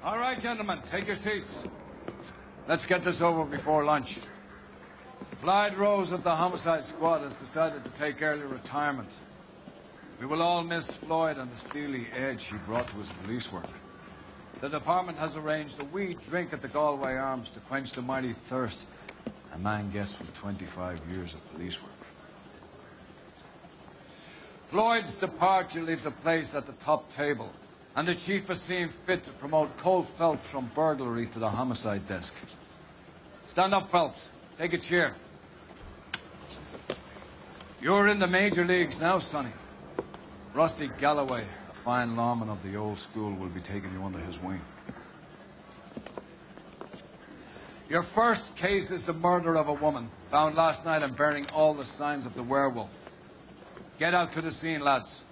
All right, gentlemen, take your seats. Let's get this over before lunch. Floyd Rose of the Homicide Squad has decided to take early retirement. We will all miss Floyd and the steely edge he brought to his police work. The department has arranged a wee drink at the Galway Arms to quench the mighty thirst a man gets from 25 years of police work. Floyd's departure leaves a place at the top table, and the chief has seen fit to promote Cole Phelps from burglary to the homicide desk. Stand up, Phelps. Take a chair. You're in the major leagues now, Sonny. Rusty Galloway, a fine lawman of the old school, will be taking you under his wing. Your first case is the murder of a woman, found last night and bearing all the signs of the werewolf. Get out to the scene, lads.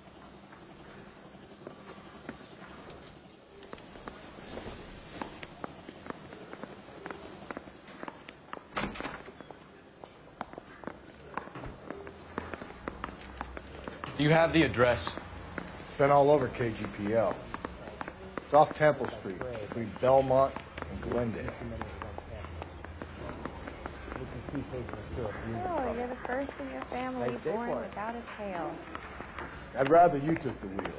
Do you have the address? It's been all over KGPL. It's off Temple Street, between Belmont and Glendale. Oh, you're the first in your family born without a tail. I'd rather you took the wheel.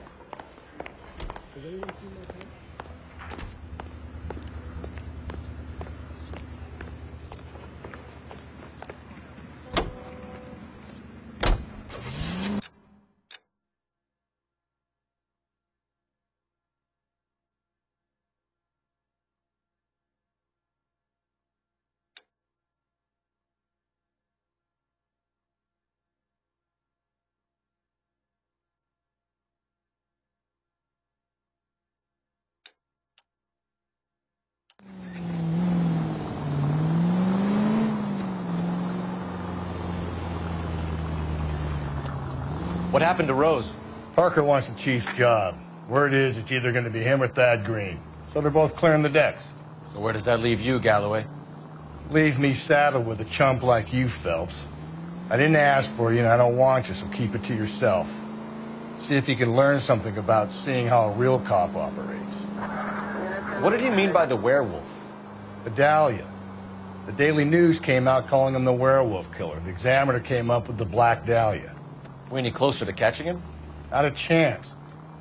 What happened to Rose? Parker wants the chief's job. Word is it's either going to be him or Thad Green. So they're both clearing the decks. So where does that leave you, Galloway? Leaves me saddled with a chump like you, Phelps. I didn't ask for you, and I don't want you, so keep it to yourself. See if you can learn something about seeing how a real cop operates. What did he mean by the werewolf? Vidalia. The Daily News came out calling him the werewolf killer. The Examiner came up with the Black Dahlia. We any closer to catching him? Not a chance.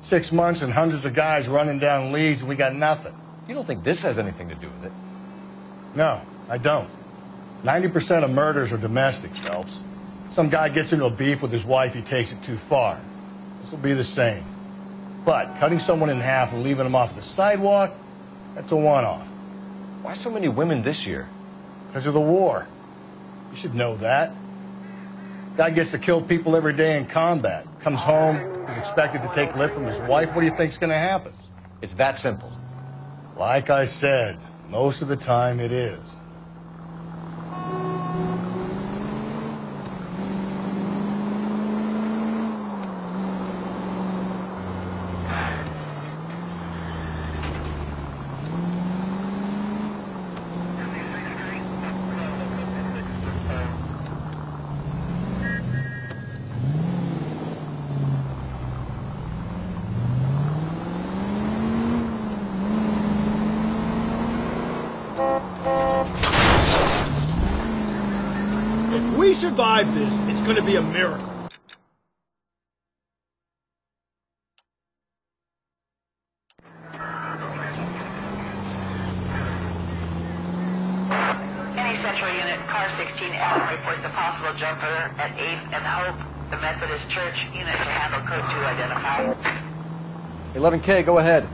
6 months and hundreds of guys running down leads, and we got nothing. You don't think this has anything to do with it? No, I don't. 90% of murders are domestic, Phelps. Some guy gets into a beef with his wife, he takes it too far. This will be the same. But cutting someone in half and leaving them off the sidewalk, that's a one-off. Why so many women this year? Because of the war. You should know that. Guy gets to kill people every day in combat. Comes home, is expected to take lip from his wife. What do you think's going to happen? It's that simple. Like I said, most of the time it is. If we survive this, it's going to be a miracle. Any Central Unit, car 16 Adam reports a possible jumper at 8th and Hope. The Methodist Church unit to handle code 2 identified. 11K, go ahead.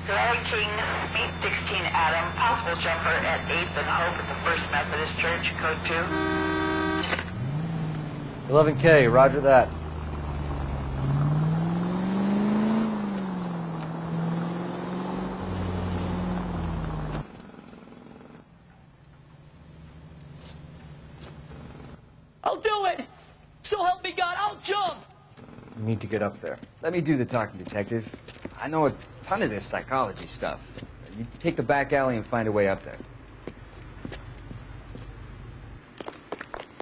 Larry King, meet 16 Adam, possible jumper at 8th and Hope at the First Methodist Church, code 2. 11K, roger that. I'll do it! So help me God, I'll jump! You need to get up there. Let me do the talking, detective. I know a ton of this psychology stuff. You take the back alley and find a way up there.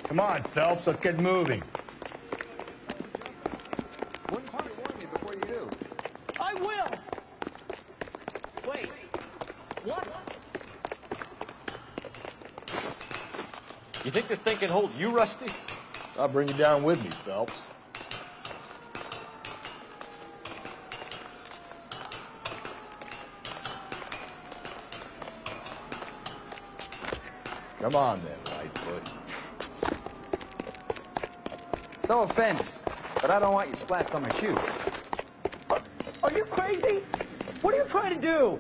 Come on, Phelps, let's get moving. Wouldn't you warn me before you do? think this thing can hold you, Rusty? I'll bring you down with me, Phelps. Come on then, Lightfoot. No offense, but I don't want you splashed on my shoe. Are you crazy? What are you trying to do?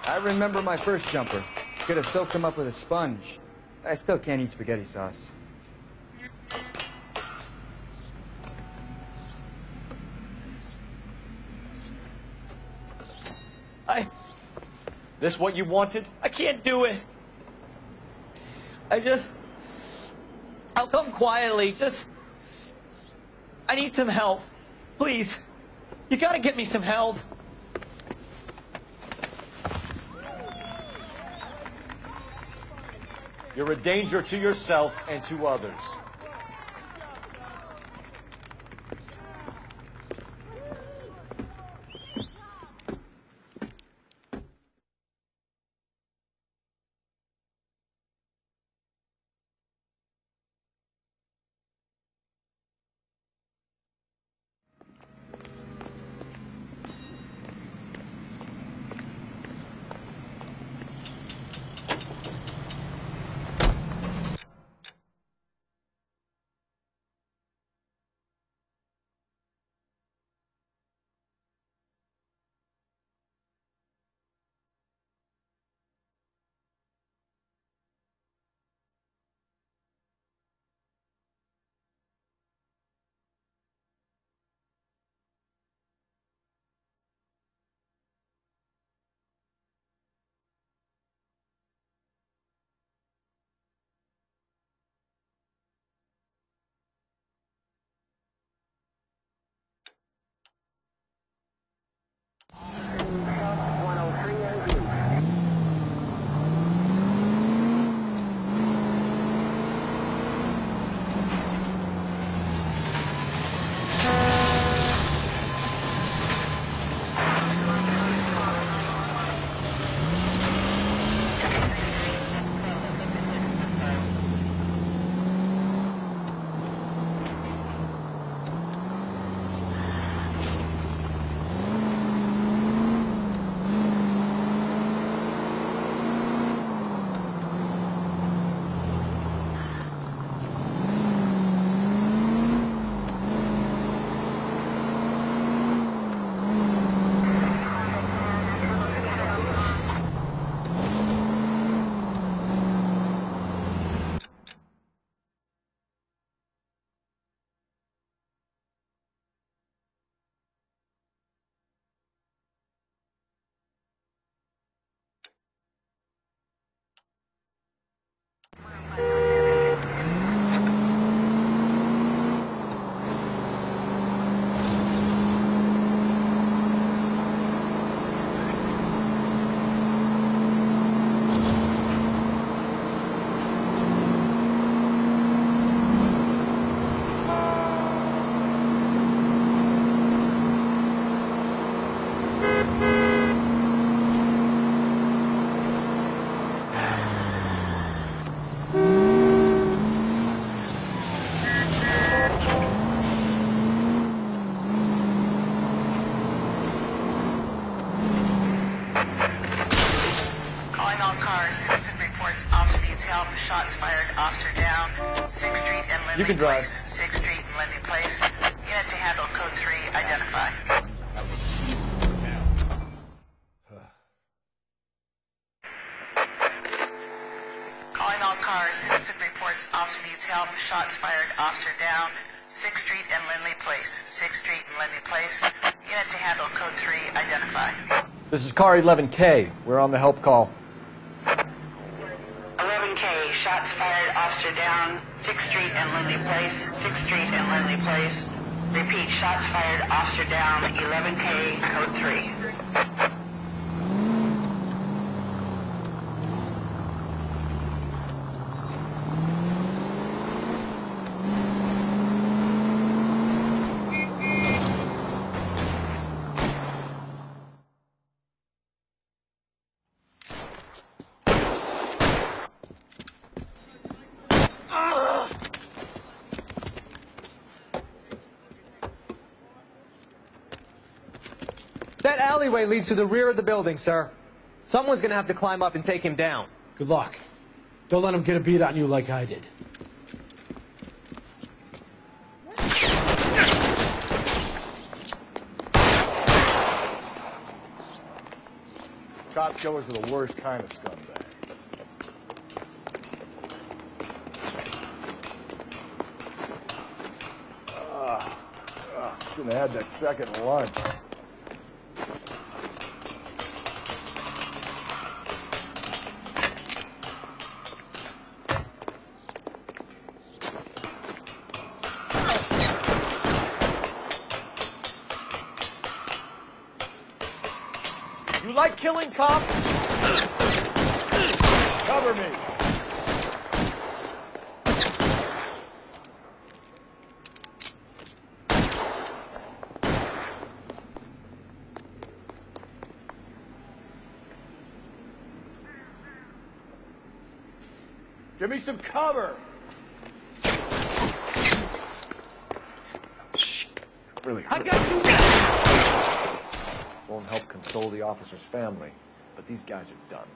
I remember my first jumper. Could have soaked him up with a sponge. I still can't eat spaghetti sauce. This what you wanted? I can't do it. I'll come quietly. I need some help. Please. You gotta get me some help. You're a danger to yourself and to others. Shots fired, officer down. 6th Street and Lindley You can drive. Place. 6th Street and Lindley Place. Unit to handle code 3, identify. Calling all cars. Citizen reports officer needs help. Shots fired, officer down. 6th Street and Lindley Place. 6th Street and Lindley Place. Unit to handle code 3, identify. This is car 11K. We're on the help call. 11K, shots fired, officer down, 6th Street and Lindley Place, 6th Street and Lindley Place. Repeat, shots fired, officer down, 11K, code 3. That alleyway leads to the rear of the building, sir. Someone's gonna have to climb up and take him down. Good luck. Don't let him get a beat on you like I did. Cop killers are the worst kind of scumbag. Shouldn't have had that second lunch. You like killing cops? Cover me. Give me some cover. Shit. Really hurt. I got you! Won't help console the officer's family, but these guys are done.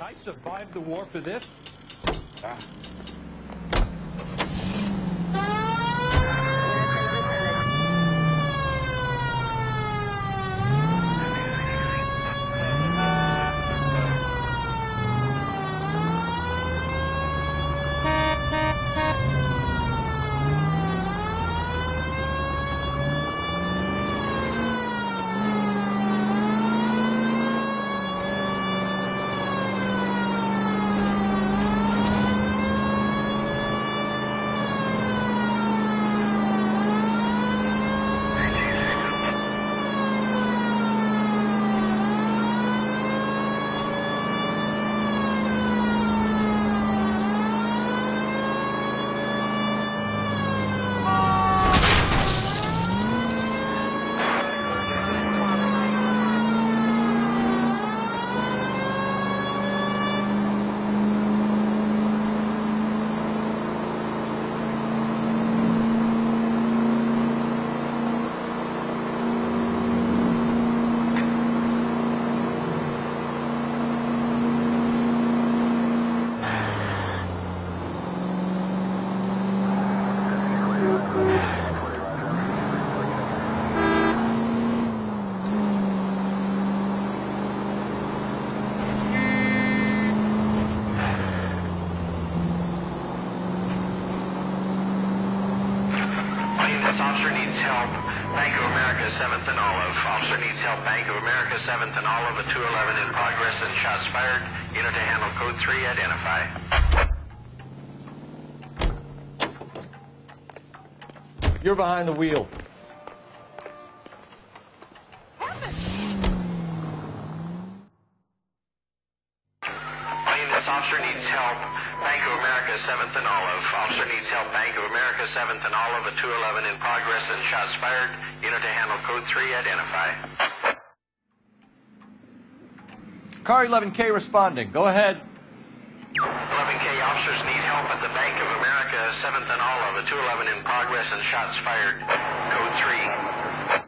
I survived the war for this? Officer needs help. Bank of America, 7th and Olive. Officer needs help. Bank of America, 7th and Olive. A 211 in progress and shots fired. Unit to handle code 3. Identify. You're behind the wheel. This officer needs help. Bank of America, 7th and Olive. Officer needs help. Bank of America, 7th and Olive. A 211 in progress and shots fired. Unit to handle code 3. Identify. Car 11K responding. Go ahead. 11K officers need help at the Bank of America, 7th and Olive. A 211 in progress and shots fired. Code 3.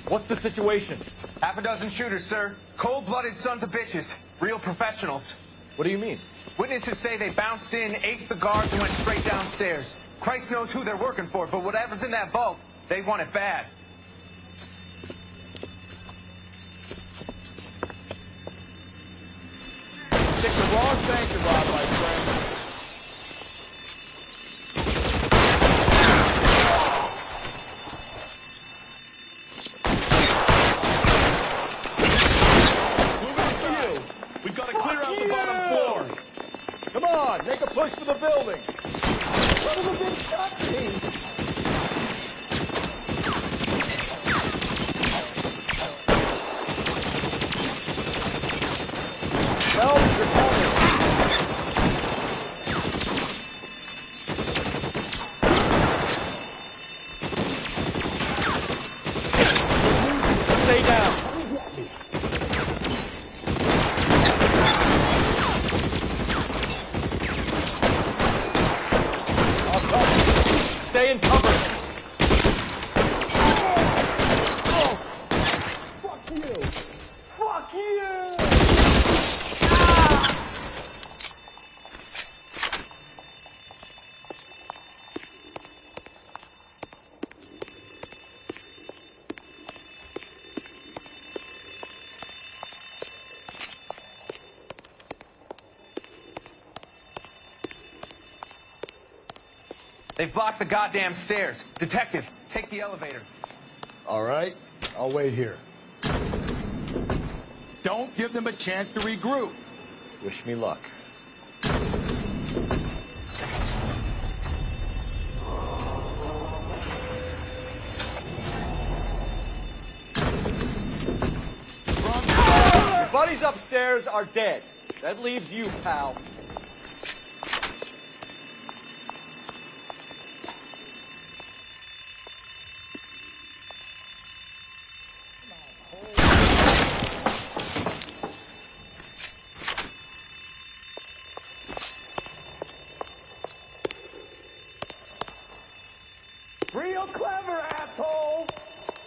What's the situation? Half a dozen shooters, sir. Cold-blooded sons of bitches. Real professionals. What do you mean? Witnesses say they bounced in, aced the guards, and went straight downstairs. Christ knows who they're working for, but whatever's in that vault, they want it bad. Pick the wrong bank to rob, my friend. We've got to clear out the bottom floor. Come on, make a push for the building. Son of a bitch shot me. Help, you're coming. Stay down. Stay in cover. Fuck you. Fuck you. They've blocked the goddamn stairs. Detective, take the elevator. All right, I'll wait here. Don't give them a chance to regroup. Wish me luck. Your buddies upstairs are dead. That leaves you, pal. Real clever, asshole.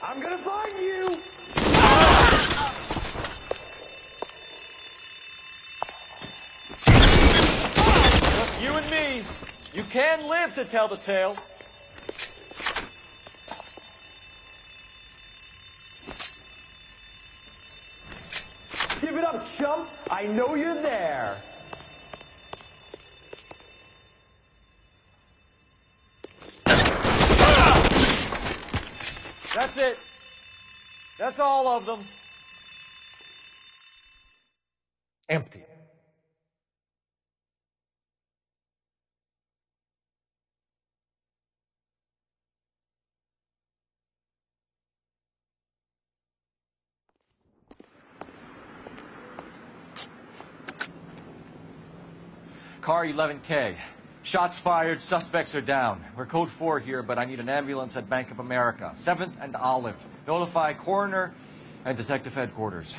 I'm gonna find you. Just you and me. You can live to tell the tale. Give it up, chump. I know you're there. That's it. That's all of them. Empty. Car 11K. Shots fired, suspects are down. We're code 4 here, but I need an ambulance at Bank of America. 7th and Olive. Notify Coroner and Detective Headquarters.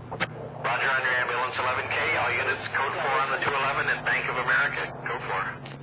Roger on your ambulance 11K. All units code 4 on the 211 at Bank of America. Code 4.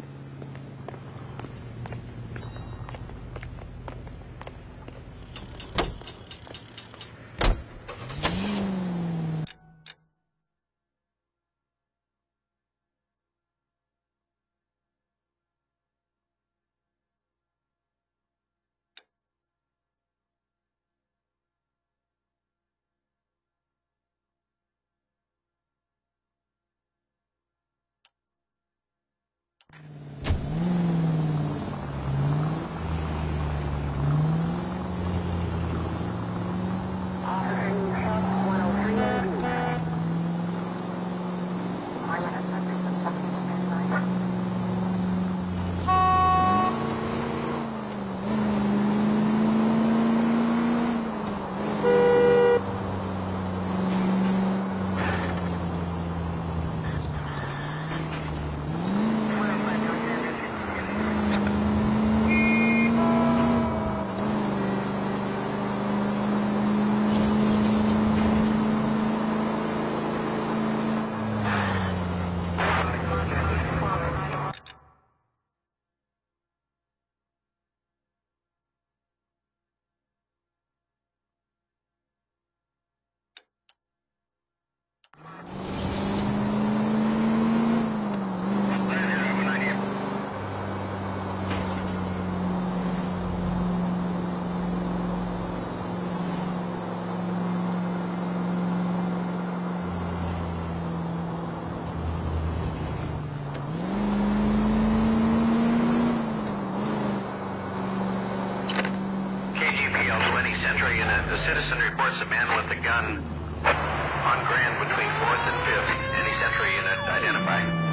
unit. The citizen reports a man with a gun on Grand between 4th and 5th. Any Central unit identify.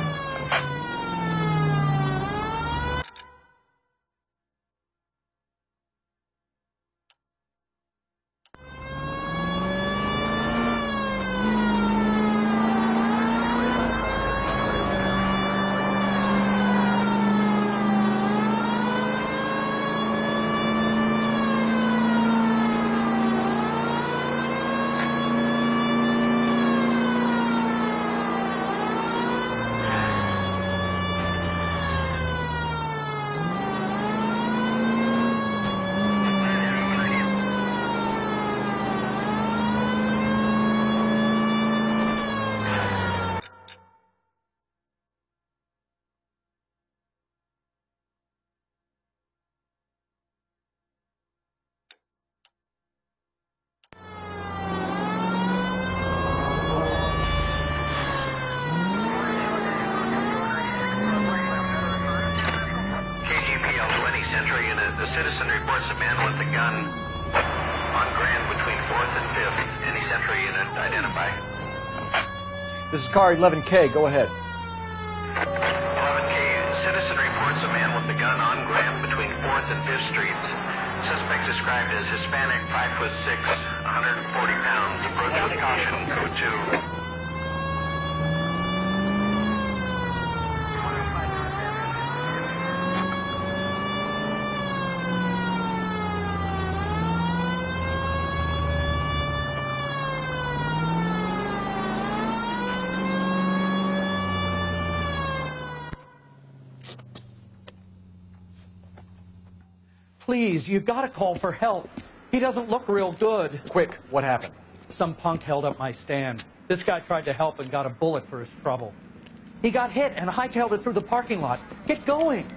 The citizen reports a man with a gun on Grand between 4th and 5th. Any Central unit identify. This is car 11K. Go ahead. 11K. Citizen reports a man with a gun on Grand between 4th and 5th Streets. Suspect described as Hispanic, 5'6", 140 pounds. Approach with caution. Code 2. Please, you gotta call for help. He doesn't look real good. Quick, what happened? Some punk held up my stand. This guy tried to help and got a bullet for his trouble. He got hit and hightailed it through the parking lot. Get going.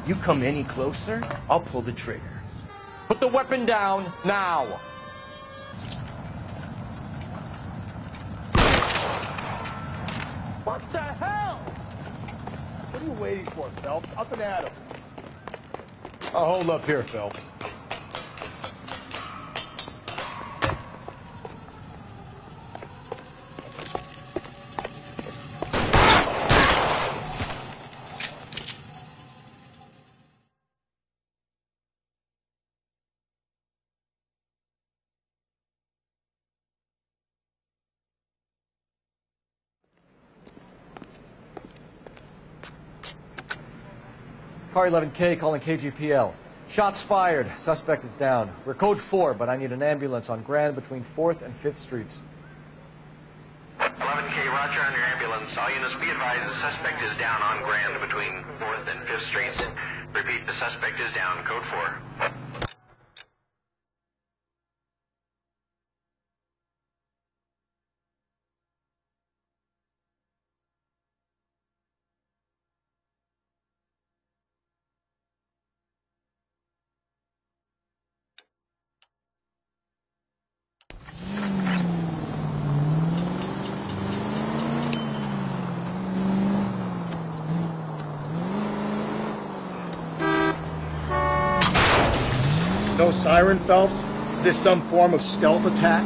You come any closer, I'll pull the trigger. Put the weapon down, now! What the hell? What are you waiting for, Phelps? Up and at him. I'll hold up here, Phelps. Car 11K calling KGPL. Shots fired. Suspect is down. We're code 4, but I need an ambulance on Grand between 4th and 5th Streets. 11K, roger on your ambulance. All units be advised the suspect is down on Grand between 4th and 5th Streets. Repeat, the suspect is down. Code 4. No siren, Phelps? This some form of stealth attack?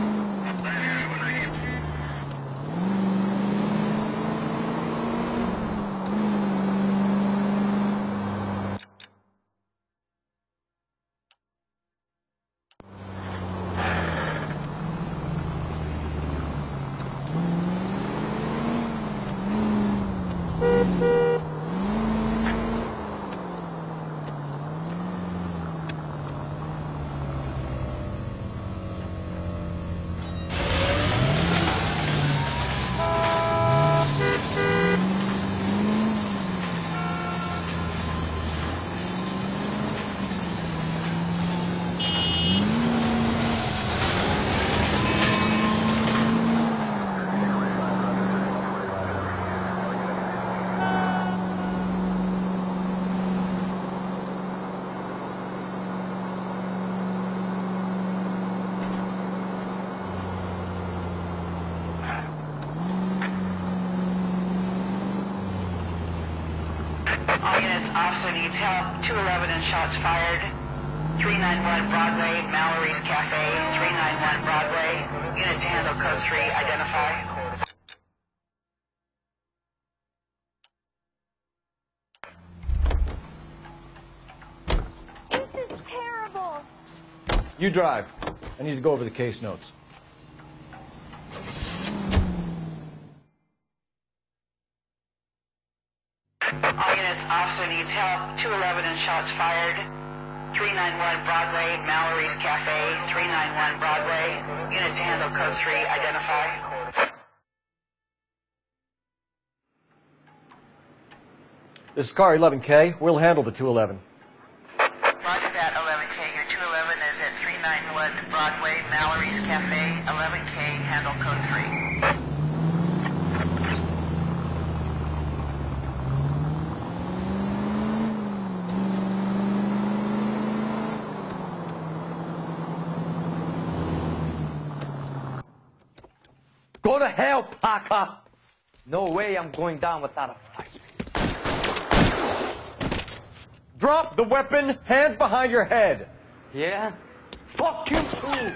officer needs help. 211 and shots fired. 391 Broadway, Mallory's Cafe. 391 Broadway. Unit to handle code 3, identify. This is terrible. You drive. I need to go over the case notes. All units, officer needs help. 211 and shots fired. 391 Broadway, Mallory's Cafe. 391 Broadway. Unit to handle code 3, identify. This is car 11K. We'll handle the 211. Roger that, 11K. Your 211 is at 391 Broadway, Mallory's Cafe. 11K, handle code 3. Go to hell, Parker! No way I'm going down without a fight. Drop the weapon, hands behind your head. Yeah? Fuck you too!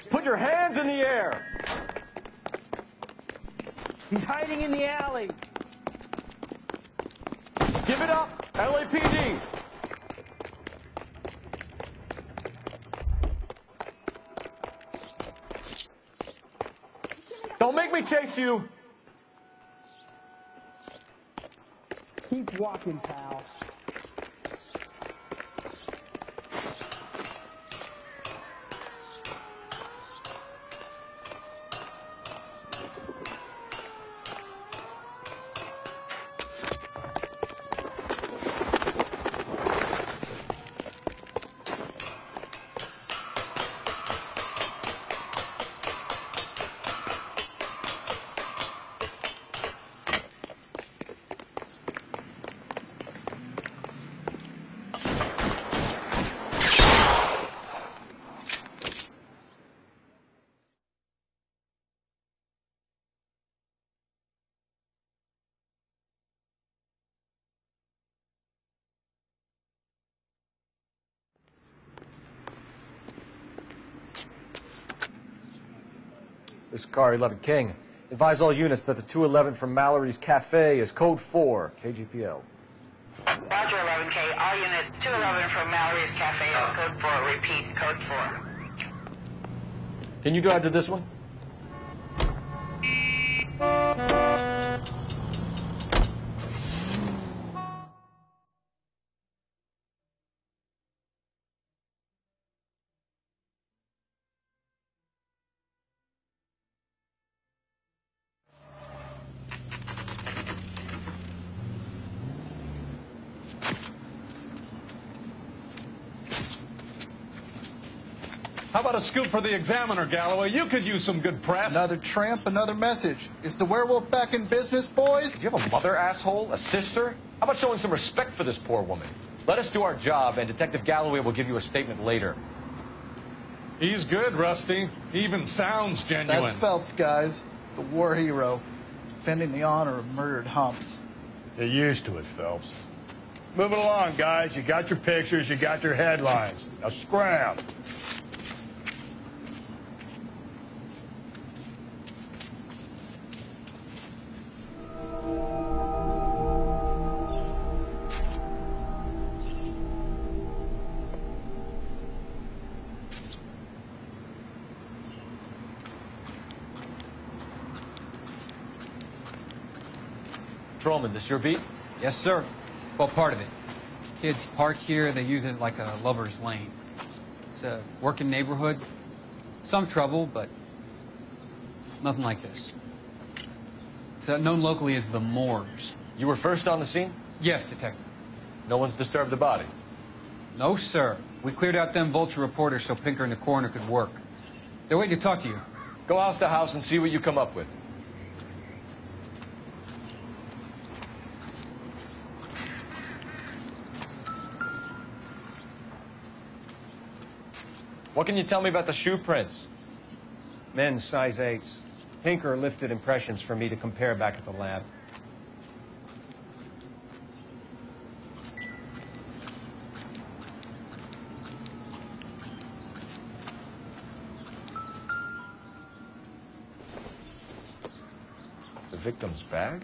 Put your hands in the air. He's hiding in the alley. Give it up, LAPD. Don't make me chase you. Keep walking, pal. This is car 11 King. Advise all units that the 211 from Mallory's Cafe is code 4, KGPL. Roger, 11K. All units, 211 from Mallory's Cafe is code 4. Repeat, code 4. Can you drive to this one? How about a scoop for the Examiner, Galloway? You could use some good press. Another tramp, another message. Is the werewolf back in business, boys? Do you have a mother, asshole? A sister? How about showing some respect for this poor woman? Let us do our job, and Detective Galloway will give you a statement later. He's good, Rusty. He even sounds genuine. That's Phelps, guys. The war hero. Defending the honor of murdered humps. Get used to it, Phelps. Moving along, guys. You got your pictures, you got your headlines. Now scram. Patrolman, this your beat? Yes, sir. Well, part of it. Kids park here, they use it like a lover's lane. It's a working neighborhood. Some trouble, but nothing like this. It's known locally as the Moors. You were first on the scene? Yes, Detective. No one's disturbed the body? No, sir. We cleared out them vulture reporters so Pinker and the coroner could work. They're waiting to talk to you. Go house to house and see what you come up with. What can you tell me about the shoe prints? Men's size 8s. Pinker lifted impressions for me to compare back at the lab. The victim's bag?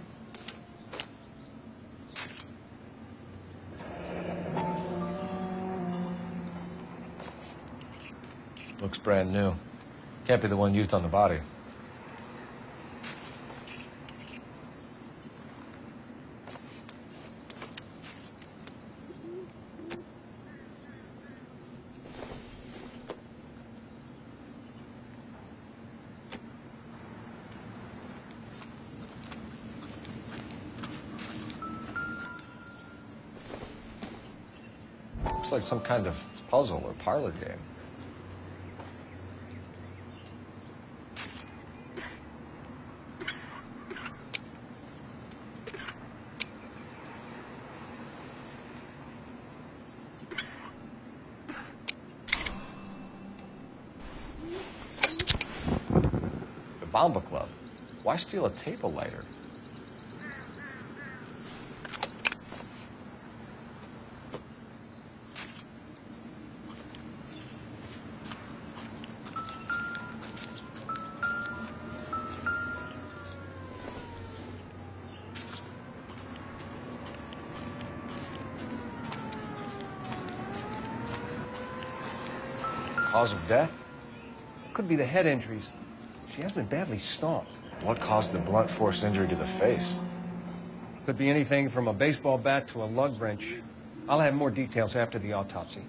Looks brand new. Can't be the one used on the body. Looks like some kind of puzzle or parlor game. The Bomba Club. Why steal a table lighter? Cause of death? Could be the head injuries. She has been badly stomped. What caused the blunt force injury to the face? Could be anything from a baseball bat to a lug wrench. I'll have more details after the autopsy.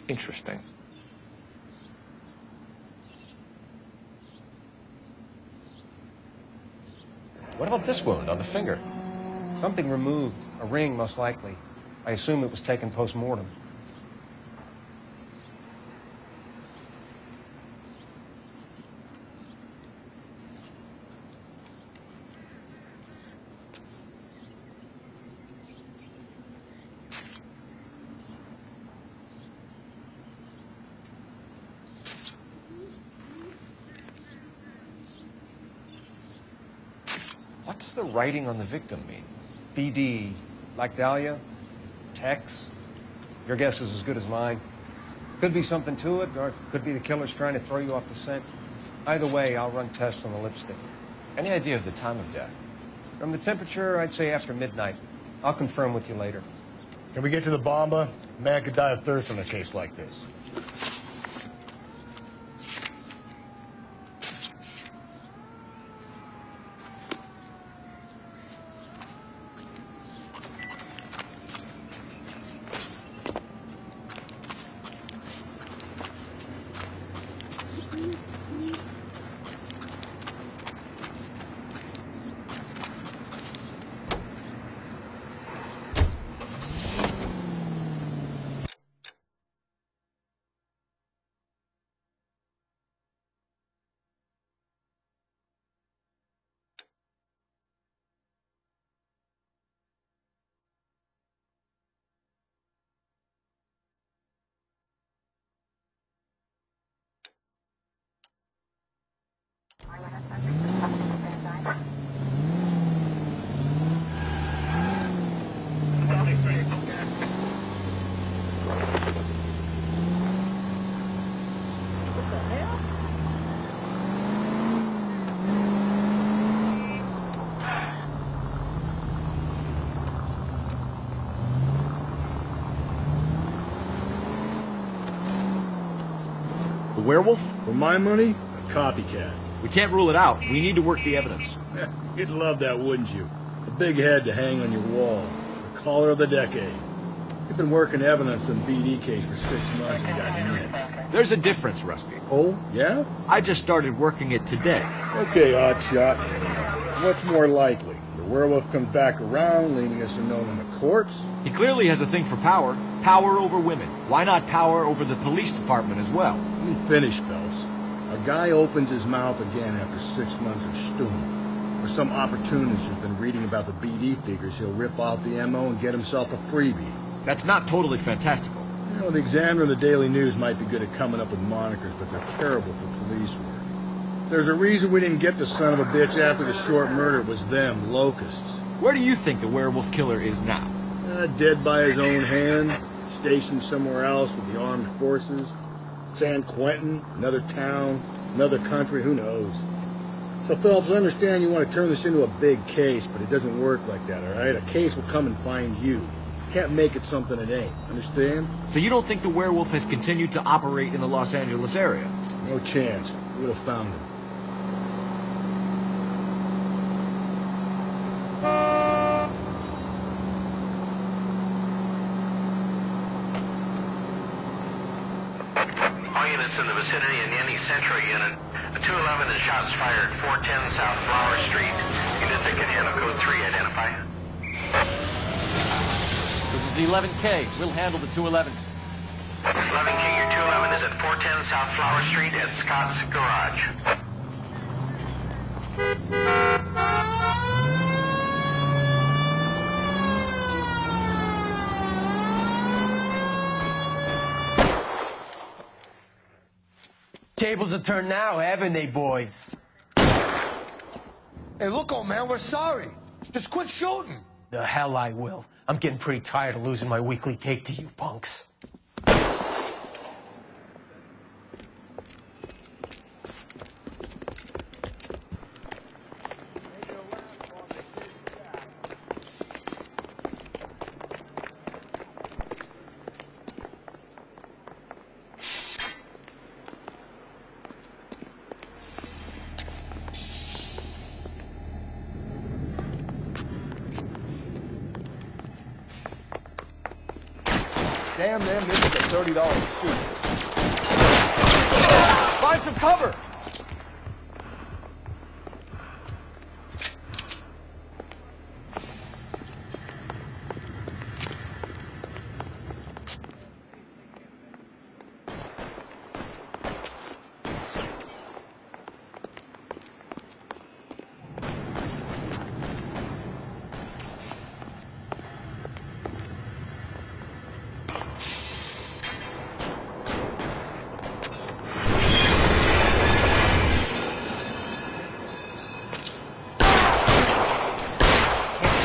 Interesting. What about this wound on the finger? Something removed. A ring, most likely. I assume it was taken post-mortem. What does the writing on the victim mean? BD, like Dahlia, Tex. Your guess is as good as mine. Could be something to it, or it could be the killer's trying to throw you off the scent. Either way, I'll run tests on the lipstick. Any idea of the time of death? From the temperature, I'd say after midnight. I'll confirm with you later. Can we get to the Bomba? A man could die of thirst in a case like this. Werewolf? For my money, a copycat. We can't rule it out. We need to work the evidence. You'd love that, wouldn't you? A big head to hang on your wall. The caller of the decade. You've been working evidence on BD case for 6 months and got nits. There's a difference, Rusty. Oh, yeah? I just started working it today. Okay, Oddshot. What's more likely? The werewolf comes back around, leaving us unknown in a corpse? He clearly has a thing for power. Power over women. Why not power over the police department as well? Let me finish, Phelps. A guy opens his mouth again after 6 months of stewing. Or some opportunist who's been reading about the BD figures, he'll rip off the MO and get himself a freebie. That's not totally fantastical. You know, the Examiner and the Daily News might be good at coming up with monikers, but they're terrible for police work. There's a reason we didn't get the son of a bitch after the short murder. It was them, locusts. Where do you think the werewolf killer is now? Dead by his own hand, stationed somewhere else with the armed forces. San Quentin, another town, another country, who knows? So, Phelps, I understand you want to turn this into a big case, but it doesn't work like that, all right? A case will come and find you. You can't make it something it ain't, understand? So you don't think the werewolf has continued to operate in the Los Angeles area? No chance. We would have found him. All units in the vicinity in any Central unit. A 211 and shots fired, 410 South Flower Street. Unit that can handle code 3, identify. This is the 11K. We'll handle the 211. 11K, your 211 is at 410 South Flower Street at Scott's Garage. Tables are turned now, haven't they, boys? Hey, look, old man, we're sorry. Just quit shooting. The hell I will. I'm getting pretty tired of losing my weekly take to you punks. Damn them, this is a $30 shoot. Find some cover!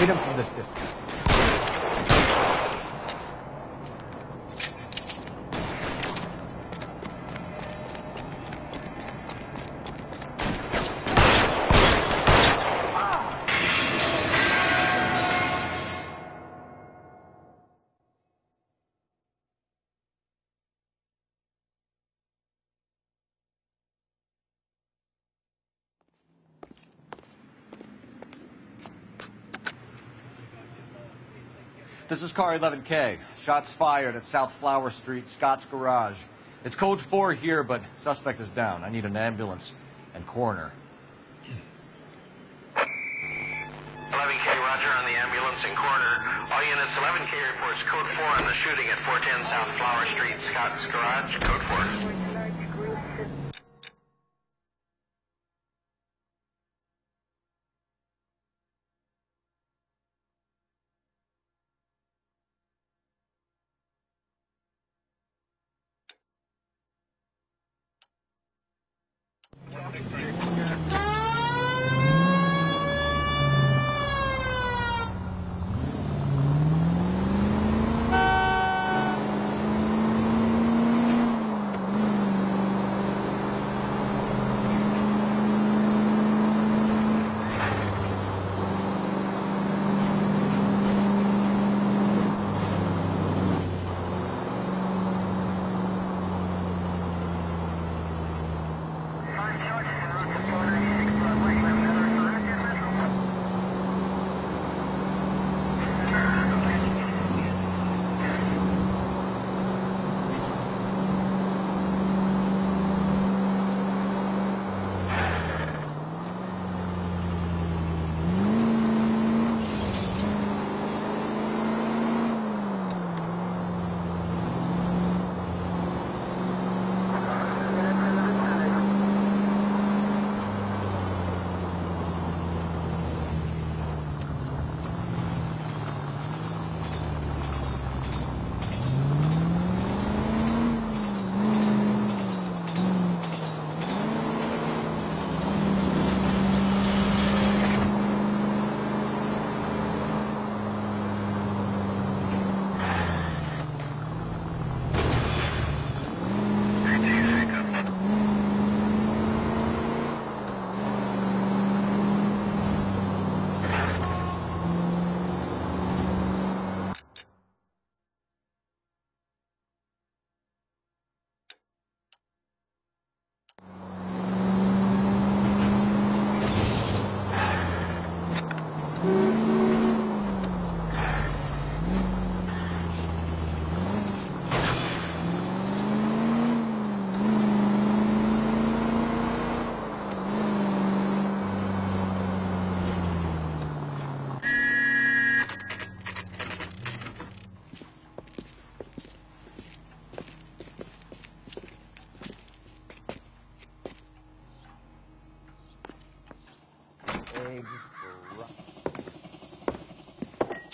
Hit him from this distance. This is car 11K. Shots fired at South Flower Street, Scott's Garage. It's code 4 here, but suspect is down. I need an ambulance and coroner. 11K, roger on the ambulance and coroner. All units, 11K reports code 4 on the shooting at 410 South Flower Street, Scott's Garage. Code 4.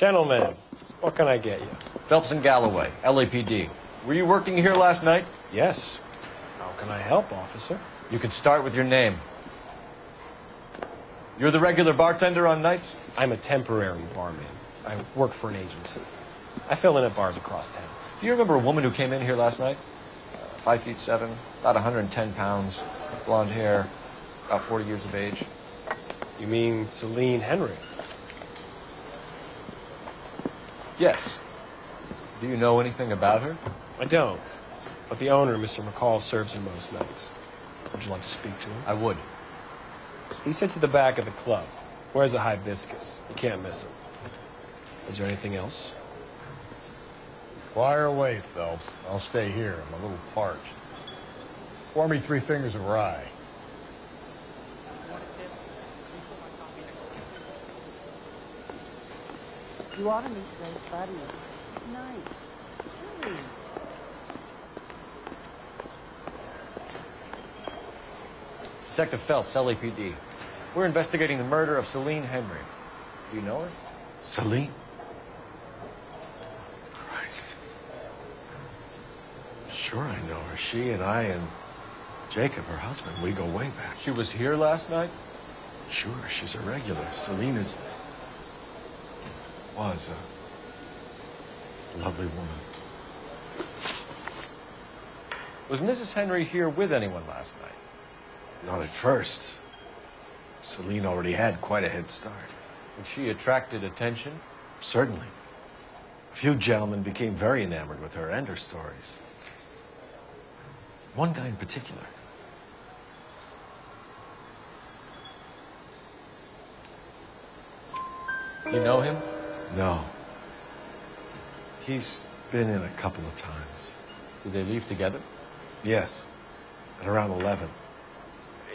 Gentlemen, what can I get you? Phelps and Galloway, LAPD. Were you working here last night? Yes. How can I help, officer? You can start with your name. You're the regular bartender on nights? I'm a temporary barman. I work for an agency. I fill in at bars across town. Do you remember a woman who came in here last night? 5'7", about 110 pounds, blonde hair, about 40 years of age. You mean Celine Henry? Yes. Do you know anything about her? I don't. But the owner, Mr. McCall, serves her most nights. Would you like to speak to him? I would. He sits at the back of the club. Wears a hibiscus. You can't miss him. Is there anything else? Fire away, Phelps. I'll stay here. I'm a little parched. Pour me 3 fingers of rye. You ought to meet today's buddy. Nice. Really. Detective Phelps, LAPD. We're investigating the murder of Celine Henry. Do you know her? Celine? Christ. Sure I know her. She and I and Jacob, her husband, we go way back. She was here last night? Sure, she's a regular. Celine was a lovely woman. Was Mrs. Henry here with anyone last night? Not at first. Celine already had quite a head start. And she attracted attention? Certainly. A few gentlemen became very enamored with her and her stories. One guy in particular. You know him? No. He's been in a couple of times. Did they leave together? Yes. At around 11.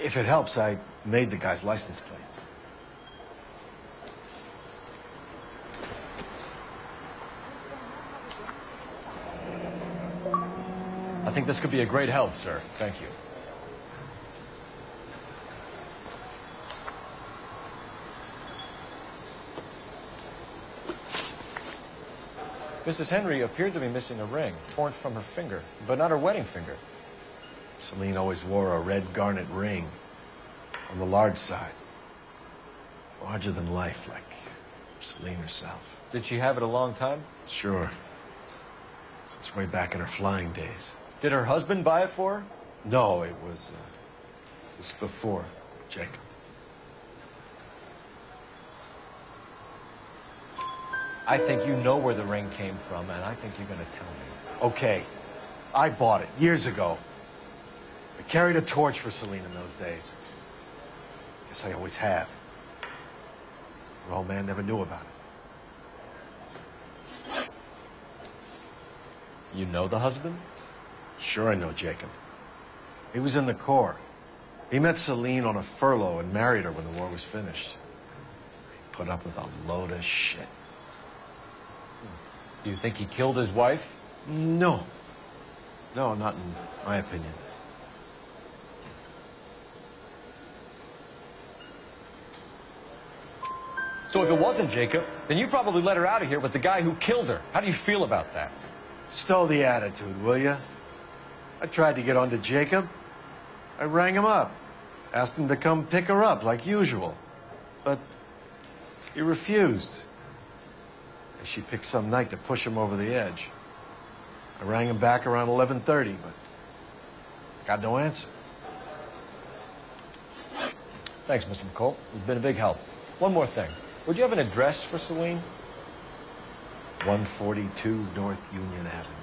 If it helps, I made the guy's license plate. I think this could be a great help, sir. Thank you. Mrs. Henry appeared to be missing a ring, torn from her finger, but not her wedding finger. Celine always wore a red garnet ring on the large side. Larger than life, like Celine herself. Did she have it a long time? Sure. Since way back in her flying days. Did her husband buy it for her? No, it was before Jacob. I think you know where the ring came from, and I think you're going to tell me. Okay. I bought it years ago. I carried a torch for Celine in those days. Guess I always have. Her old man never knew about it. You know the husband? Sure I know Jacob. He was in the Corps. He met Celine on a furlough and married her when the war was finished. He put up with a load of shit. Do you think he killed his wife? No. No, not in my opinion. So if it wasn't Jacob, then you probably let her out of here with the guy who killed her. How do you feel about that? Stow the attitude, will ya? I tried to get onto Jacob. I rang him up. Asked him to come pick her up, like usual. But he refused. And she picked some night to push him over the edge. I rang him back around 11:30, but got no answer. Thanks, Mr. McCall. You've been a big help. One more thing. Would you have an address for Celine? 142 North Union Avenue.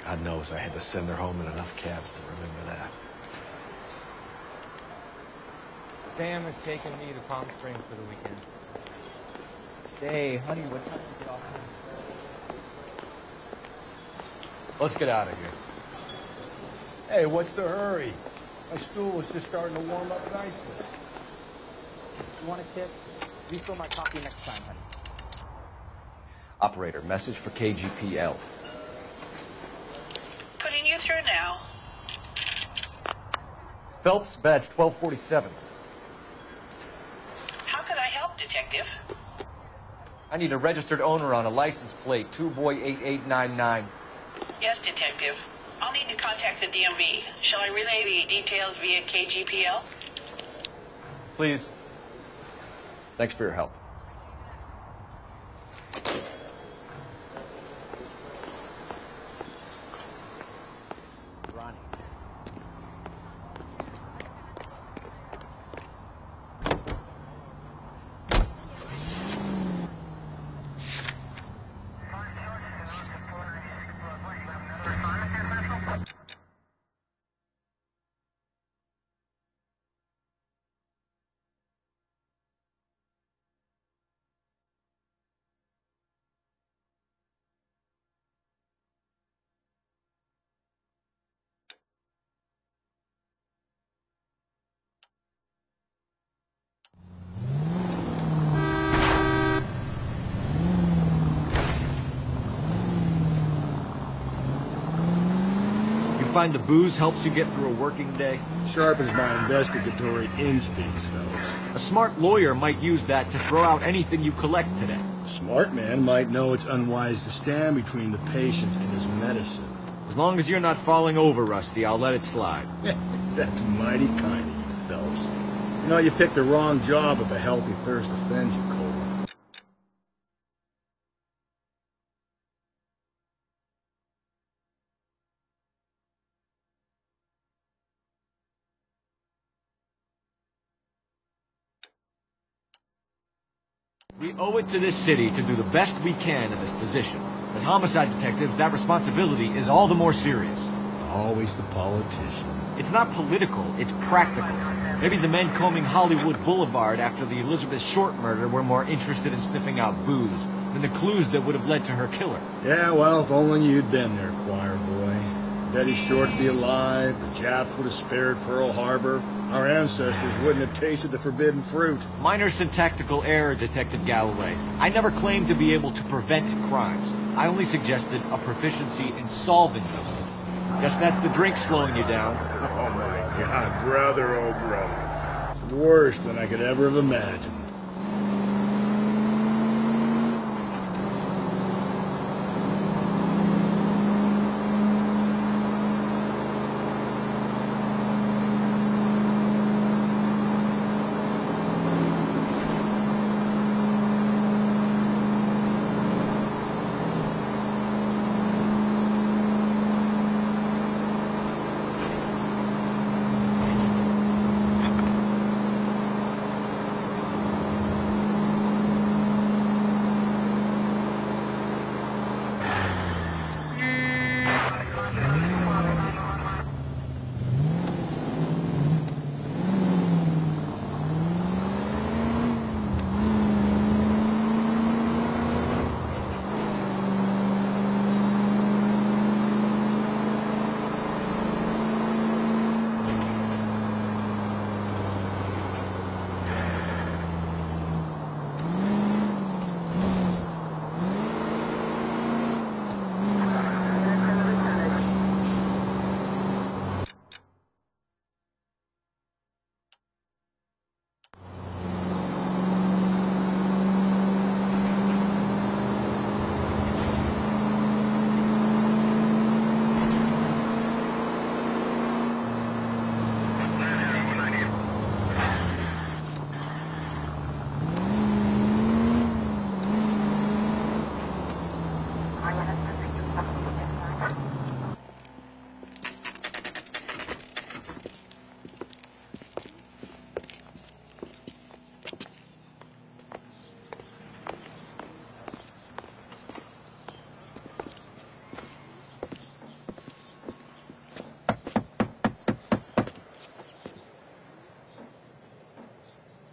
God knows I had to send her home in enough cabs to remember that. Sam is taking me to Palm Springs for the weekend. Say, honey, what time do you get off? Let's get out of here. Hey, what's the hurry? My stool was just starting to warm up nicely. You want a tip? Refill my coffee next time, honey. Operator, message for KGPL. Putting you through now. Phelps, badge 1247. How could I help, Detective? I need a registered owner on a license plate, 2boy8899. Yes, Detective. I'll need to contact the DMV. Shall I relay the details via KGPL? Please. Thanks for your help. Find the booze helps you get through a working day? Sharpens my investigatory instincts, fellas. A smart lawyer might use that to throw out anything you collect today. A smart man might know it's unwise to stand between the patient and his medicine. As long as you're not falling over, Rusty, I'll let it slide. That's mighty kind of you, fellas. You know, you picked the wrong job if a healthy thirst offends you, Cole. We owe it to this city to do the best we can in this position. As homicide detectives, that responsibility is all the more serious. Always the politician. It's not political, it's practical. Maybe the men combing Hollywood Boulevard after the Elizabeth Short murder were more interested in sniffing out booze than the clues that would have led to her killer. Yeah, well, if only you'd been there, choir boy. Betty Short to be alive, the Japs would have spared Pearl Harbor. Our ancestors wouldn't have tasted the forbidden fruit. Minor syntactical error, Detective Galloway. I never claimed to be able to prevent crimes. I only suggested a proficiency in solving them. Guess that's the drink slowing you down. Oh my God, brother, oh brother. It's worse than I could ever have imagined.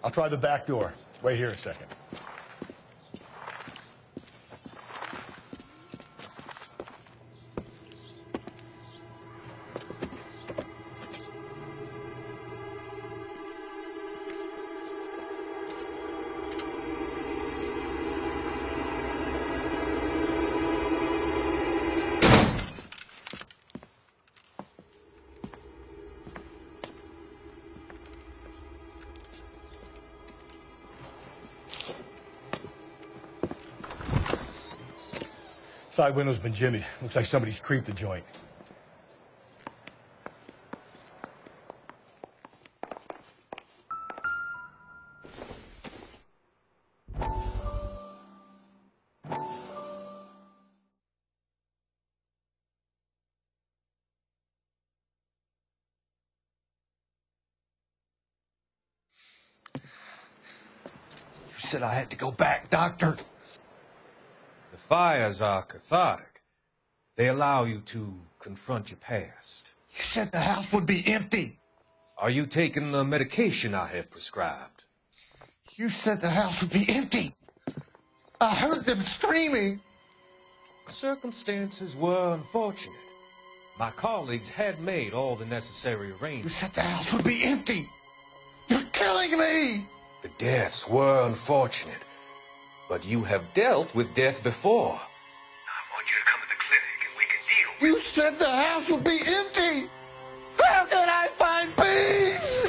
I'll try the back door. Wait here a second. Side window's been jimmied. Looks like somebody's creeped the joint. You said I had to go back, Doctor. The fires are cathartic. They allow you to confront your past. You said the house would be empty. Are you taking the medication I have prescribed? You said the house would be empty. I heard them screaming. Circumstances were unfortunate. My colleagues had made all the necessary arrangements. You said the house would be empty. You're killing me. The deaths were unfortunate, but you have dealt with death before. I want you to come to the clinic and we can deal with You said the house would be empty. How can I find peace?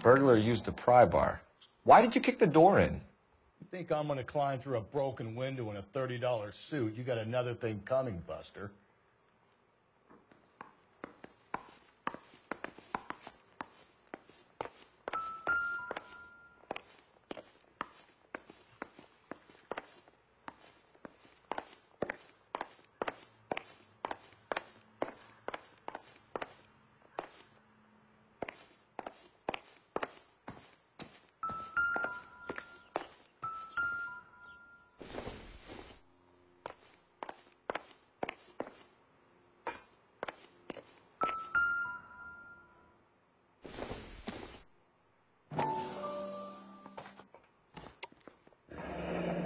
Burglar used a pry bar. Why did you kick the door in? You think I'm gonna climb through a broken window in a $30 suit? You got another thing coming, Buster.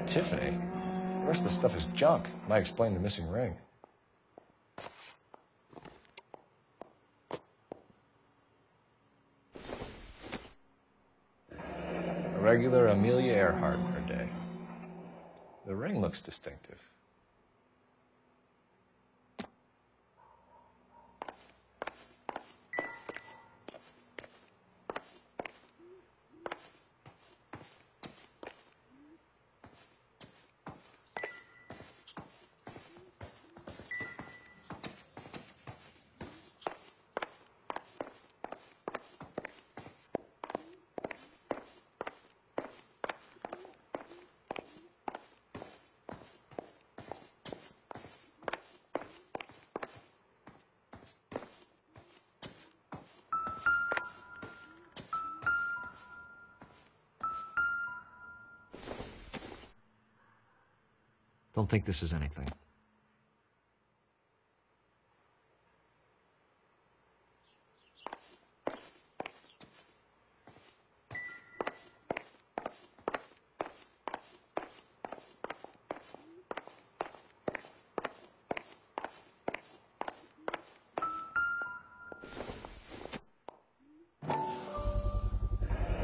Tiffany. The rest of the stuff is junk. Might explain the missing ring. A regular Amelia Earhart per day. The ring looks distinctive. Don't think this is anything.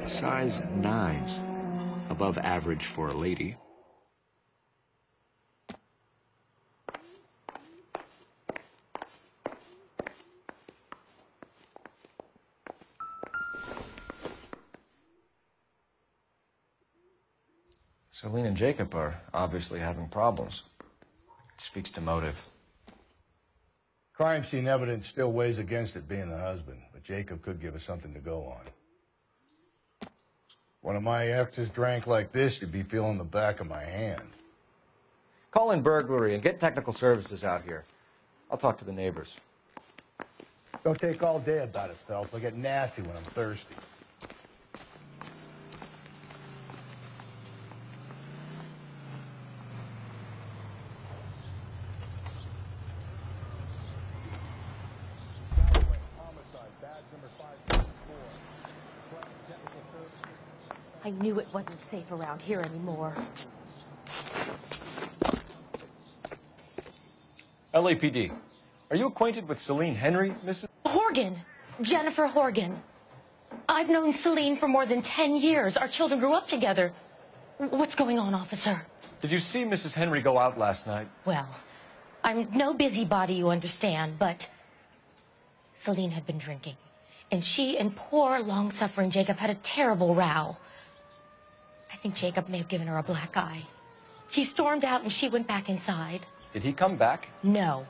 Size 9s. Above average for a lady. Celine and Jacob are obviously having problems. It speaks to motive. Crime scene evidence still weighs against it being the husband, but Jacob could give us something to go on. One of my exes drank like this, you'd be feeling the back of my hand. Call in burglary and get technical services out here. I'll talk to the neighbors. Don't take all day about it, Phelps. I get nasty when I'm thirsty. Homicide, badge number 544. I knew it wasn't safe around here anymore. LAPD. Are you acquainted with Celine Henry, Mrs.? Horgan. Jennifer Horgan. I've known Celine for more than 10 years. Our children grew up together. What's going on, officer? Did you see Mrs. Henry go out last night? Well, I'm no busybody, you understand, but Celine had been drinking. And she and poor, long-suffering Jacob had a terrible row. I think Jacob may have given her a black eye. He stormed out and she went back inside. Did he come back? No.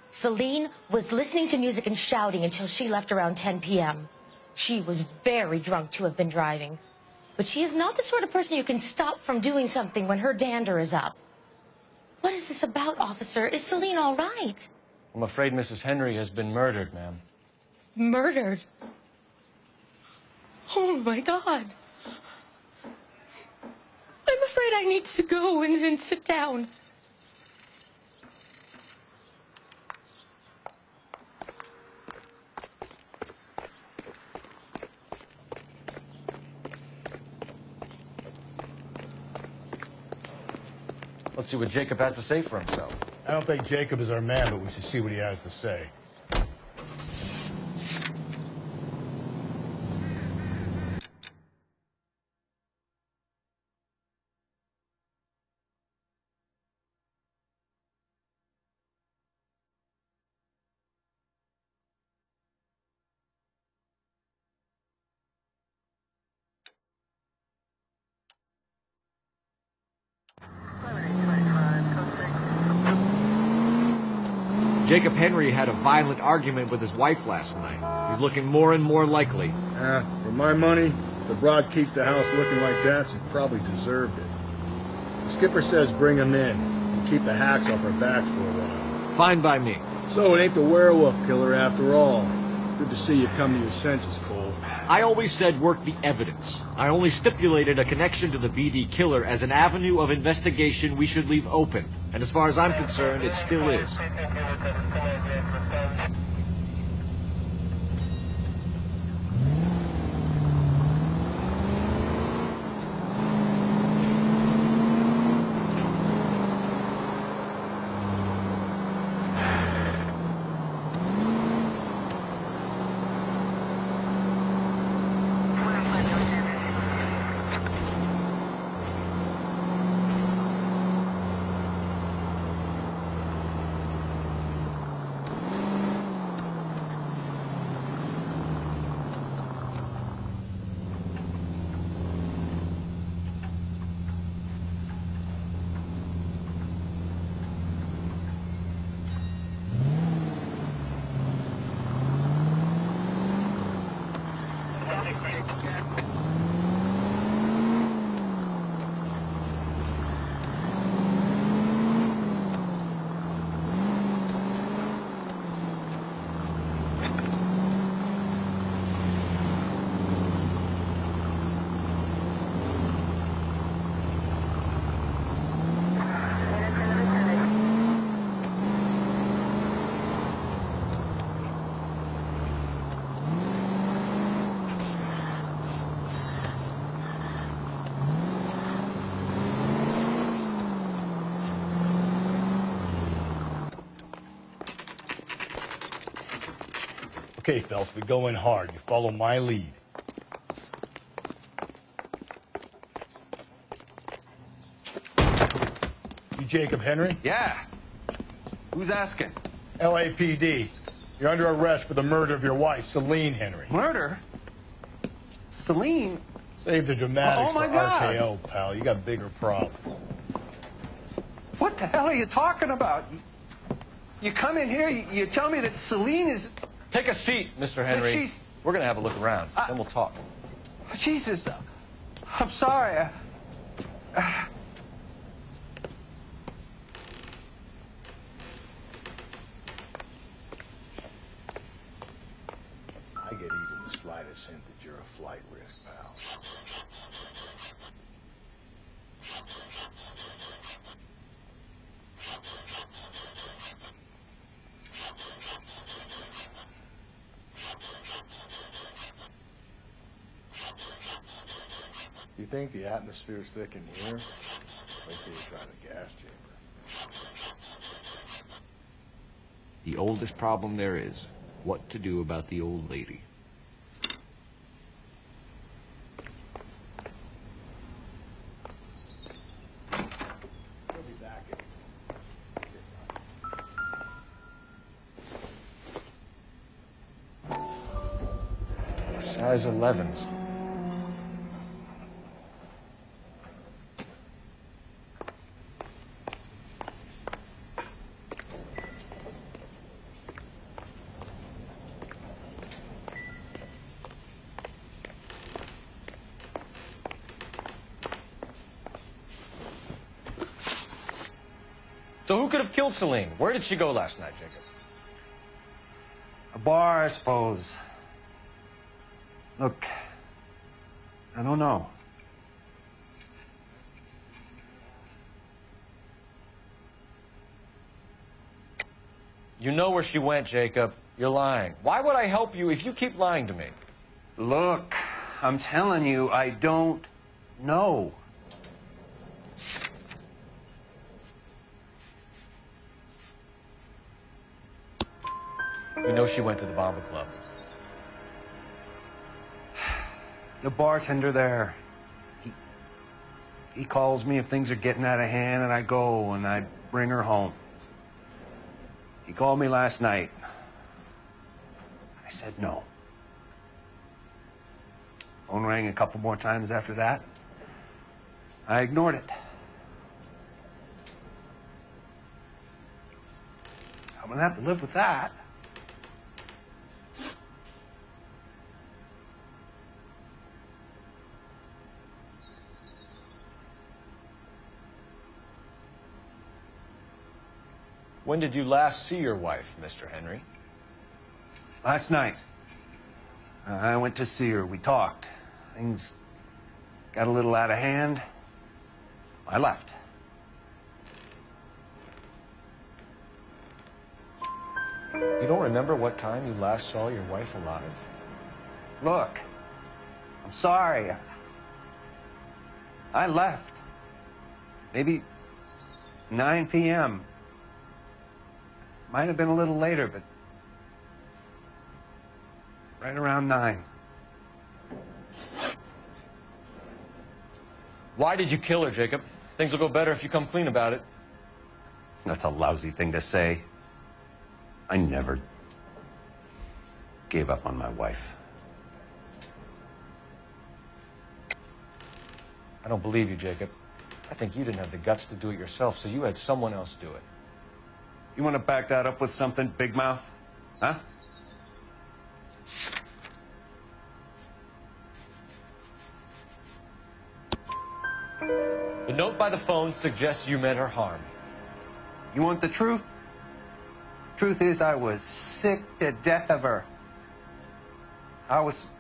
Celine was listening to music and shouting until she left around 10 p.m. She was very drunk to have been driving. But she is not the sort of person you can stop from doing something when her dander is up. What is this about, officer? Is Celine all right? I'm afraid Mrs. Henry has been murdered, ma'am. Murdered? Oh, my God. I'm afraid I need to go and sit down. Let's see what Jacob has to say for himself. I don't think Jacob is our man, but we should see what he has to say. Jacob Henry had a violent argument with his wife last night. He's looking more and more likely. For my money, if the broad keeps the house looking like that, she probably deserved it. The skipper says bring him in and keep the hacks off our backs for a while. Fine by me. So it ain't the werewolf killer after all. Good to see you come to your senses, Cole. I always said work the evidence. I only stipulated a connection to the BD killer as an avenue of investigation we should leave open. And as far as I'm concerned, it still is. Okay, Phelps, we go in hard. You follow my lead. You Jacob Henry? Yeah. Who's asking? LAPD. You're under arrest for the murder of your wife, Celine Henry. Murder? Celine? Save the dramatics Oh, my for God. RKO, pal. You got bigger problems. What the hell are you talking about? You come in here, you tell me that Celine is... Take a seat, Mr. Henry. She's... We're gonna have a look around, then we'll talk. Jesus, I'm sorry. I get even the slightest hint that you're a flight risk, pal. You think the atmosphere's thick in here? Wait till you try the gas chamber. The oldest problem there is, what to do about the old lady. He'll be back in. Size 11s. So who could have killed Celine? Where did she go last night, Jacob? A bar, I suppose. Look, I don't know. You know where she went, Jacob. You're lying. Why would I help you if you keep lying to me? Look, I'm telling you, I don't know. You know she went to the Bomber Club. The bartender there, he calls me if things are getting out of hand, and I go and I bring her home. He called me last night. I said no. Phone rang a couple more times after that. I ignored it. I'm gonna have to live with that. When did you last see your wife, Mr. Henry? Last night. I went to see her. We talked. Things got a little out of hand. I left. You don't remember what time you last saw your wife alive? Look, I'm sorry. I left. Maybe 9 p.m. Might have been a little later, but right around 9. Why did you kill her, Jacob? Things will go better if you come clean about it. That's a lousy thing to say. I never gave up on my wife. I don't believe you, Jacob. I think you didn't have the guts to do it yourself, so you had someone else do it. You want to back that up with something, Big Mouth? Huh? The note by the phone suggests you meant her harm. You want the truth? Truth is, I was sick to death of her. I was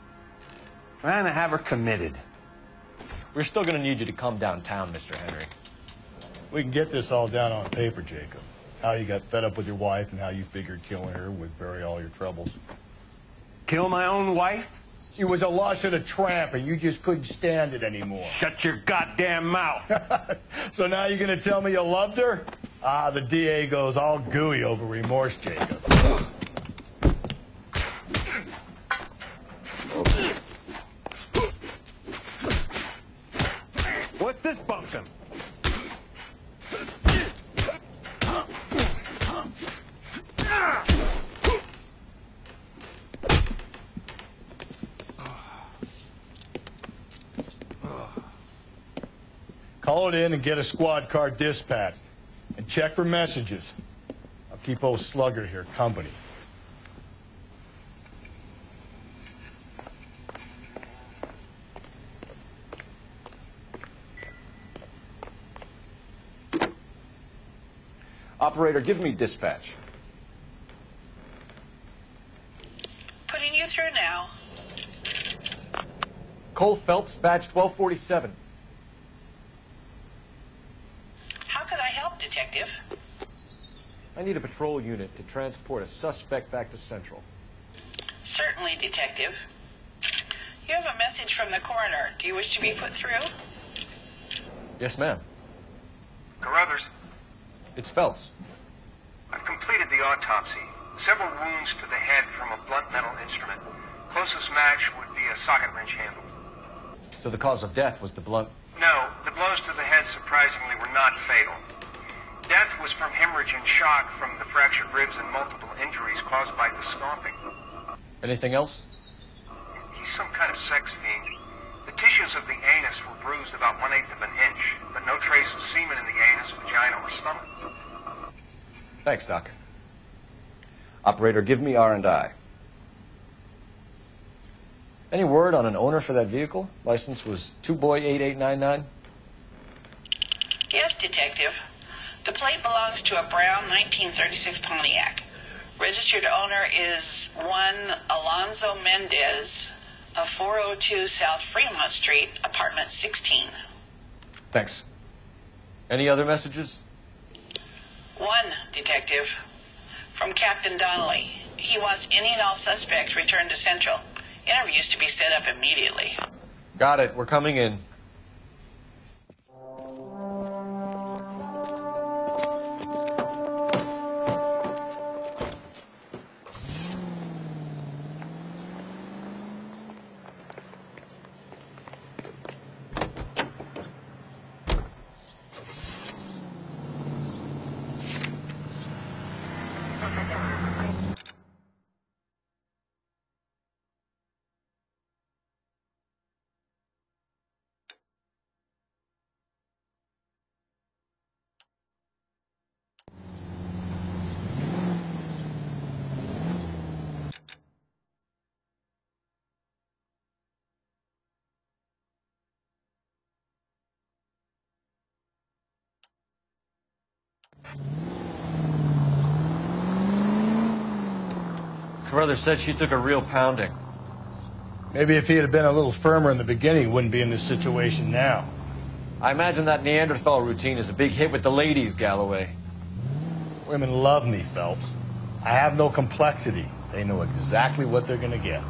trying to have her committed. We're still going to need you to come downtown, Mr. Henry. We can get this all down on paper, Jacob. How you got fed up with your wife and how you figured killing her would bury all your troubles. Kill my own wife? She was a lush and a tramp, and you just couldn't stand it anymore. Shut your goddamn mouth. So now you're going to tell me you loved her? Ah, the DA goes all gooey over remorse, Jacob. What's this bunkum? Call it in and get a squad car dispatched. And check for messages. I'll keep old Slugger here company. Operator, give me dispatch. Putting you through now. Cole Phelps, badge 1247. How could I help, Detective? I need a patrol unit to transport a suspect back to Central. Certainly, Detective. You have a message from the coroner. Do you wish to be put through? Yes, ma'am. Carruthers, It's Phelps. I've completed the autopsy. Several wounds to the head from a blunt metal instrument. Closest match would be a socket wrench handle. So the cause of death was the blunt... No, the blows to the head surprisingly were not fatal. Death was from hemorrhage and shock from the fractured ribs and multiple injuries caused by the stomping. Anything else? He's some kind of sex fiend. The tissues of the anus were bruised about 1/8 of an inch, but no trace of semen in the anus, vagina, or stomach. Thanks, Doc. Operator, give me R&I. Any word on an owner for that vehicle? License was 2boy8899. Yes, Detective. The plate belongs to a brown 1936 Pontiac. Registered owner is one Alonzo Mendes of 402 South Fremont Street, apartment 16. Thanks. Any other messages? One, Detective. From Captain Donnelly. He wants any and all suspects returned to Central. Interviews to be set up immediately. Got it. We're coming in. Carruthers said she took a real pounding. Maybe if he had been a little firmer in the beginning, he wouldn't be in this situation now. I imagine that Neanderthal routine is a big hit with the ladies, Galloway. Women love me, Phelps. I have no complexity. They know exactly what they're going to get.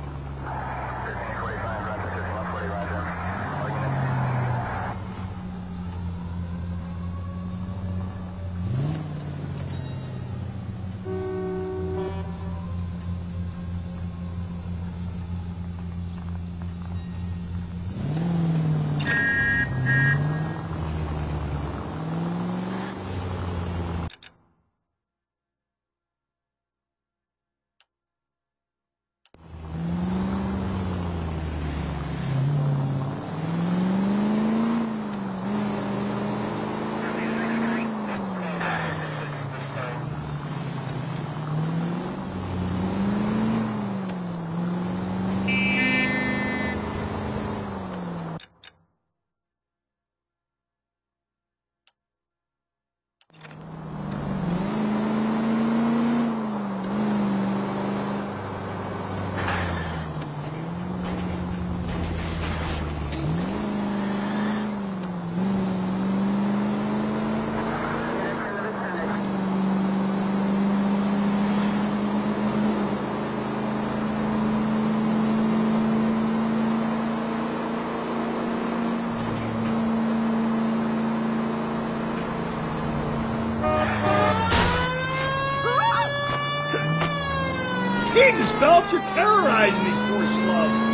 Jesus, Phelps, you're terrorizing these poor slubs.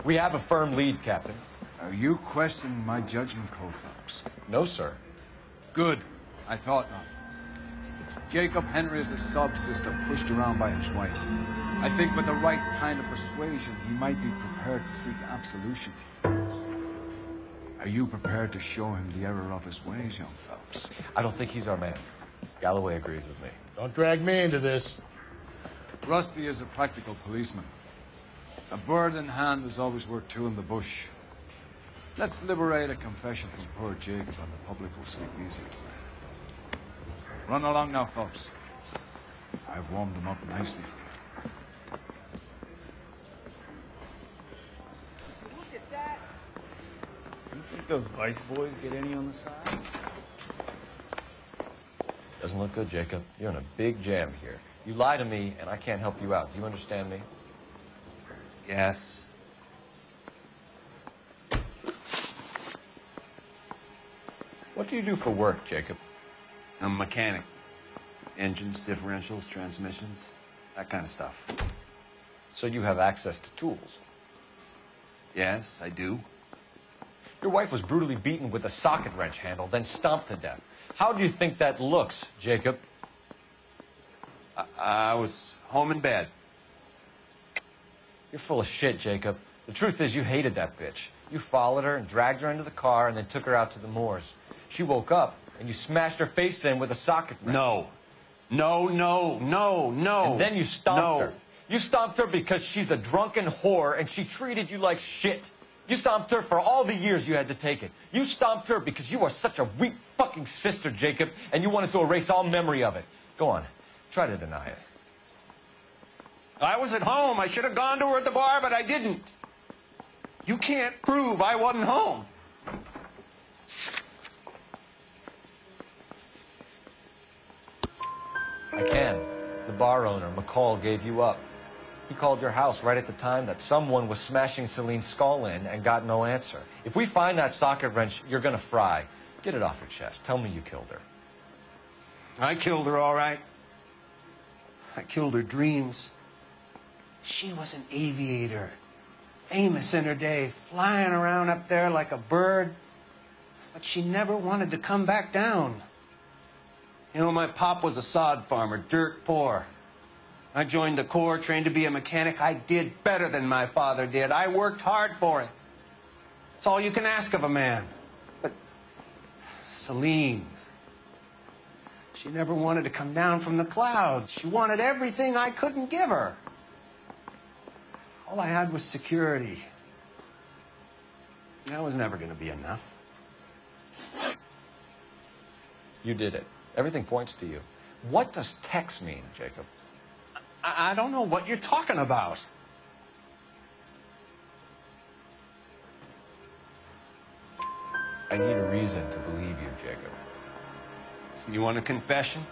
We have a firm lead, Captain. Are you questioning my judgment call, Phelps? No, sir. Good. I thought not. Jacob Henry is a sub-sister pushed around by his wife. I think with the right kind of persuasion, he might be prepared to seek absolution. Are you prepared to show him the error of his ways, young Phelps? I don't think he's our man. Galloway agrees with me. Don't drag me into this. Rusty is a practical policeman. A bird in hand is always worth two in the bush. Let's liberate a confession from poor Jacob, and the public will sleep easy tonight. Run along now, Phelps. I've warmed them up nicely for you. You think those Vice boys get any on the side? Doesn't look good, Jacob. You're in a big jam here. You lie to me, and I can't help you out. Do you understand me? Yes. What do you do for work, Jacob? I'm a mechanic. Engines, differentials, transmissions, that kind of stuff. So you have access to tools? Yes, I do. Your wife was brutally beaten with a socket wrench handle, then stomped to death. How do you think that looks, Jacob? I was home in bed. You're full of shit, Jacob. The truth is you hated that bitch. You followed her and dragged her into the car and then took her out to the moors. She woke up and you smashed her face in with a socket wrench. No. No, no, no, no. And then you stomped No. her. You stomped her because she's a drunken whore and she treated you like shit. You stomped her for all the years you had to take it. You stomped her because you are such a weak fucking sister, Jacob, and you wanted to erase all memory of it. Go on. Try to deny it. I was at home. I should have gone to her at the bar, but I didn't. You can't prove I wasn't home. I can. The bar owner, McCall, gave you up. He called your house right at the time that someone was smashing Celine's skull in and got no answer. If we find that socket wrench, you're gonna fry. Get it off your chest. Tell me you killed her. I killed her, all right. I killed her dreams. She was an aviator, famous in her day, flying around up there like a bird. But she never wanted to come back down. You know, my pop was a sod farmer, dirt poor. I joined the Corps, trained to be a mechanic. I did better than my father did. I worked hard for it. It's all you can ask of a man. But Celine, she never wanted to come down from the clouds. She wanted everything I couldn't give her. All I had was security. That was never going to be enough. You did it. Everything points to you. What does Tex mean, Jacob? I don't know what you're talking about. I need a reason to believe you, Jacob. You want a confession?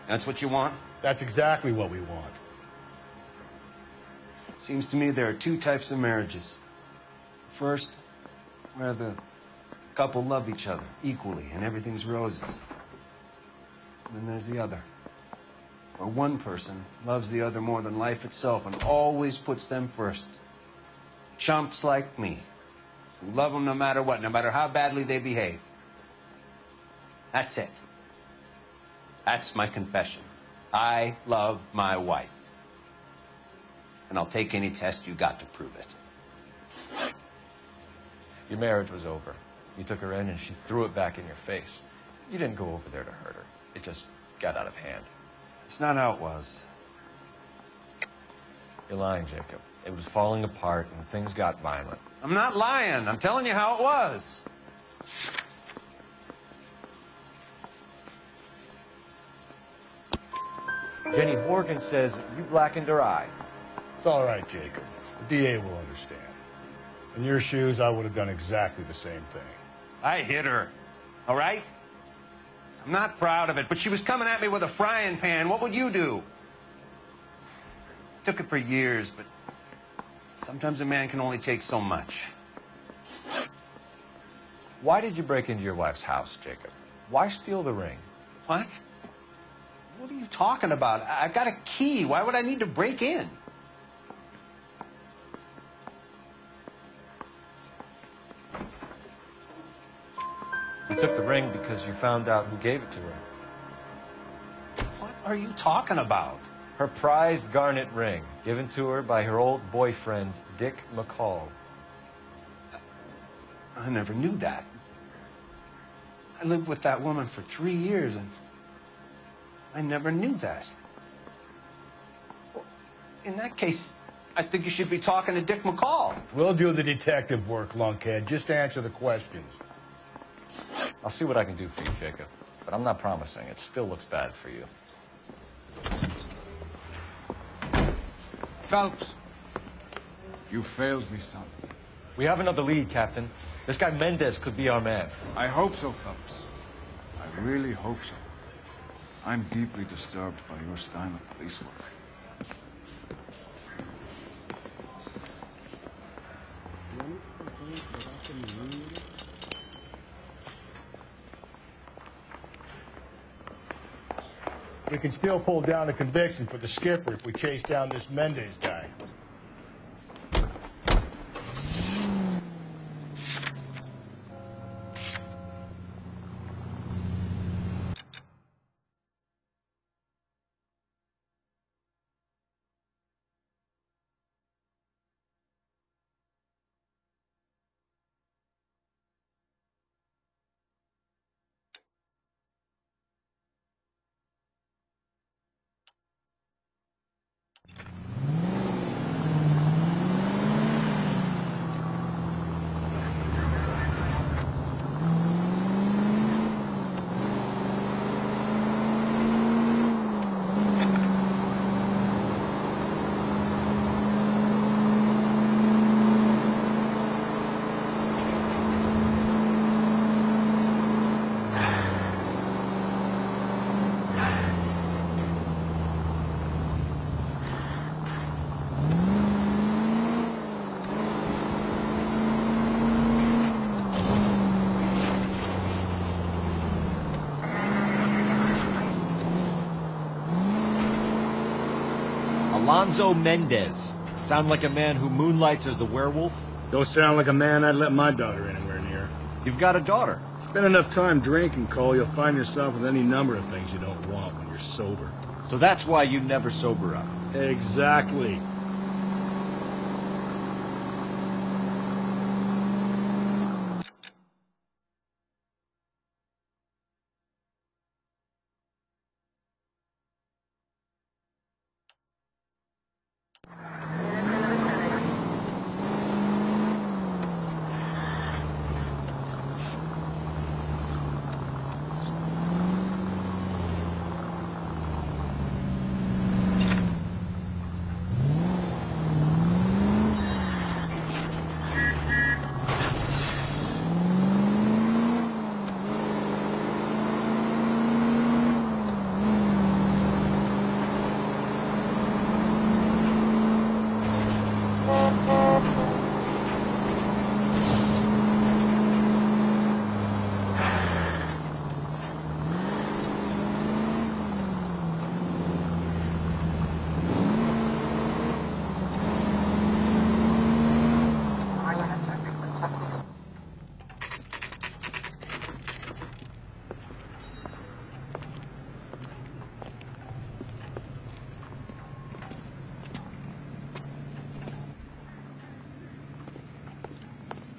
That's what you want? That's exactly what we want. Seems to me there are two types of marriages. First, where the couple love each other equally and everything's roses. And then there's the other, where one person loves the other more than life itself and always puts them first. Chumps like me, who love them no matter what, no matter how badly they behave. That's it. That's my confession. I love my wife. And I'll take any test you got to prove it. Your marriage was over. You took her in and she threw it back in your face. You didn't go over there to hurt her. It just got out of hand. It's not how it was. You're lying, Jacob. It was falling apart and things got violent. I'm not lying. I'm telling you how it was. Jenny Horgan says you blackened her eye. It's all right, Jacob. The DA will understand. In your shoes, I would have done exactly the same thing. I hit her, all right? I'm not proud of it, but she was coming at me with a frying pan. What would you do? Took it for years, but sometimes a man can only take so much. Why did you break into your wife's house, Jacob? Why steal the ring? What? What are you talking about? I've got a key. Why would I need to break in? You took the ring because you found out who gave it to her. are you talking about? Her prized garnet ring, given to her by her old boyfriend, Dick McCall. I never knew that. I lived with that woman for 3 years, and I never knew that. Well, in that case, I think you should be talking to Dick McCall. We'll do the detective work, lunkhead. Just answer the questions. I'll see what I can do for you, Jacob. But I'm not promising. It still looks bad for you. Phelps, you failed me, son. We have another lead, Captain. This guy Mendes could be our man. I hope so, Phelps. I really hope so. I'm deeply disturbed by your style of police work. We can still pull down a conviction for the skipper if we chase down this Mendes guy. Alonzo Mendes. Sound like a man who moonlights as the werewolf? Don't sound like a man I'd let my daughter anywhere near. You've got a daughter. Spend enough time drinking, Cole, you'll find yourself with any number of things you don't want when you're sober. So that's why you never sober up. Exactly.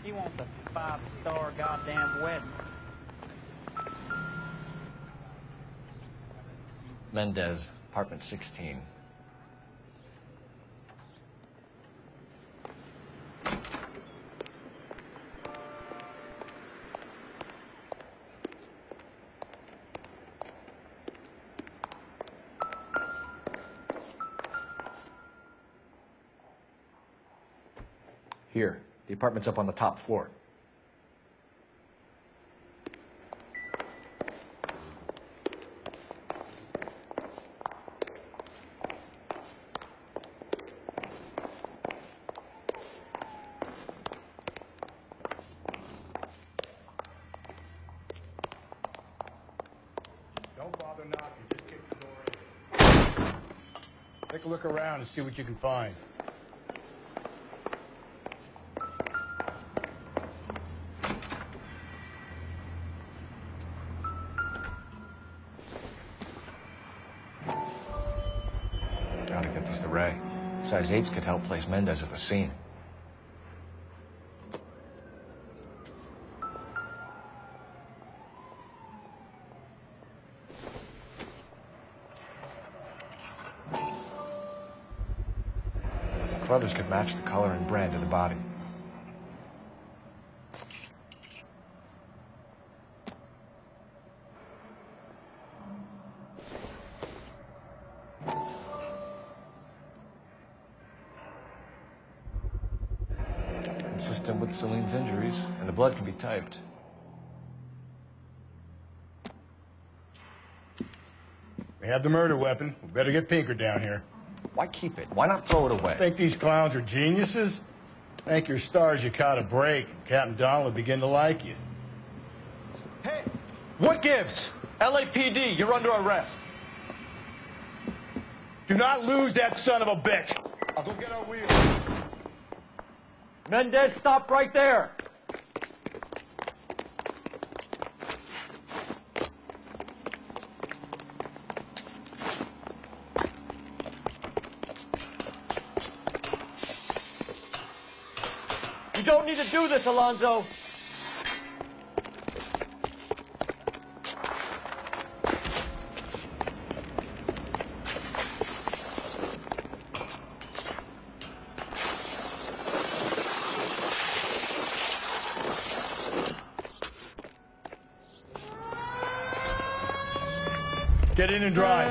He wants a 5-star goddamn wedding. Mendes, apartment 16. Here, the apartment's up on the top floor. Don't bother knocking, just kick the door in. Take a look around and see what you can find. Ray. Size 8s could help place Mendes at the scene. Brothers could match the color and brand of the body. Consistent with Celine's injuries, and the blood can be typed. We have the murder weapon. We better get Pinker down here. Why keep it? Why not throw it away? Think these clowns are geniuses? Thank your stars you caught a break. Captain Donald will begin to like you. Hey, what gives? LAPD, you're under arrest. Do not lose that son of a bitch. I'll go get our wheels. Mendes, stop right there. You don't need to do this, Alonzo. Get in and drive.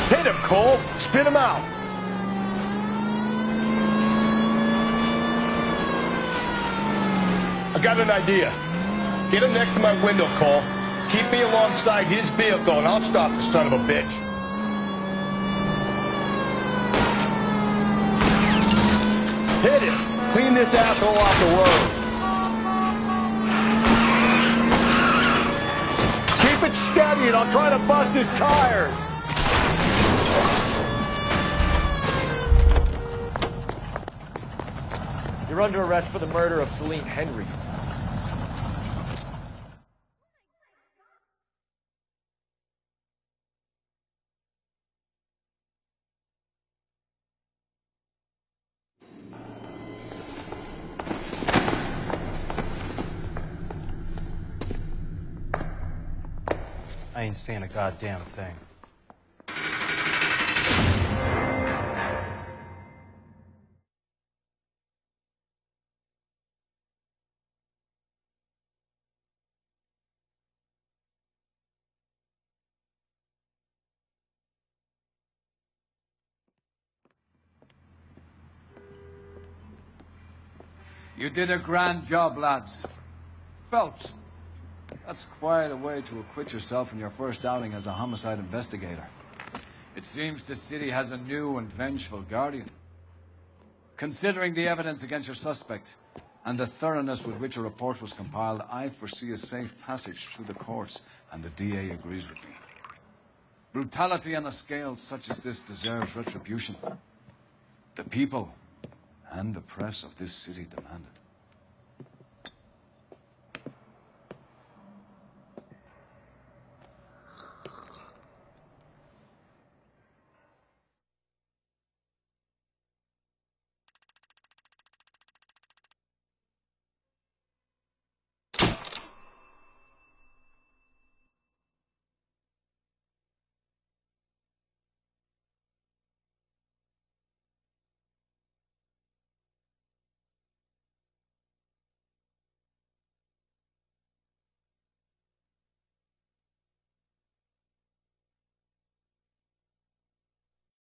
Hit him, Cole. Spit him out. I got an idea. Get him next to my window, Cole. Keep me alongside his vehicle, and I'll stop the son of a bitch. Hit him. Clean this asshole off the road. Keep it steady, and I'll try to bust his tires. You're under arrest for the murder of Celine Henry. I ain't saying a goddamn thing. You did a grand job, lads. Phelps, that's quite a way to acquit yourself in your first outing as a homicide investigator. It seems the city has a new and vengeful guardian. Considering the evidence against your suspect and the thoroughness with which a report was compiled, I foresee a safe passage through the courts, and the DA agrees with me. Brutality on a scale such as this deserves retribution. The people and the press of this city demand it.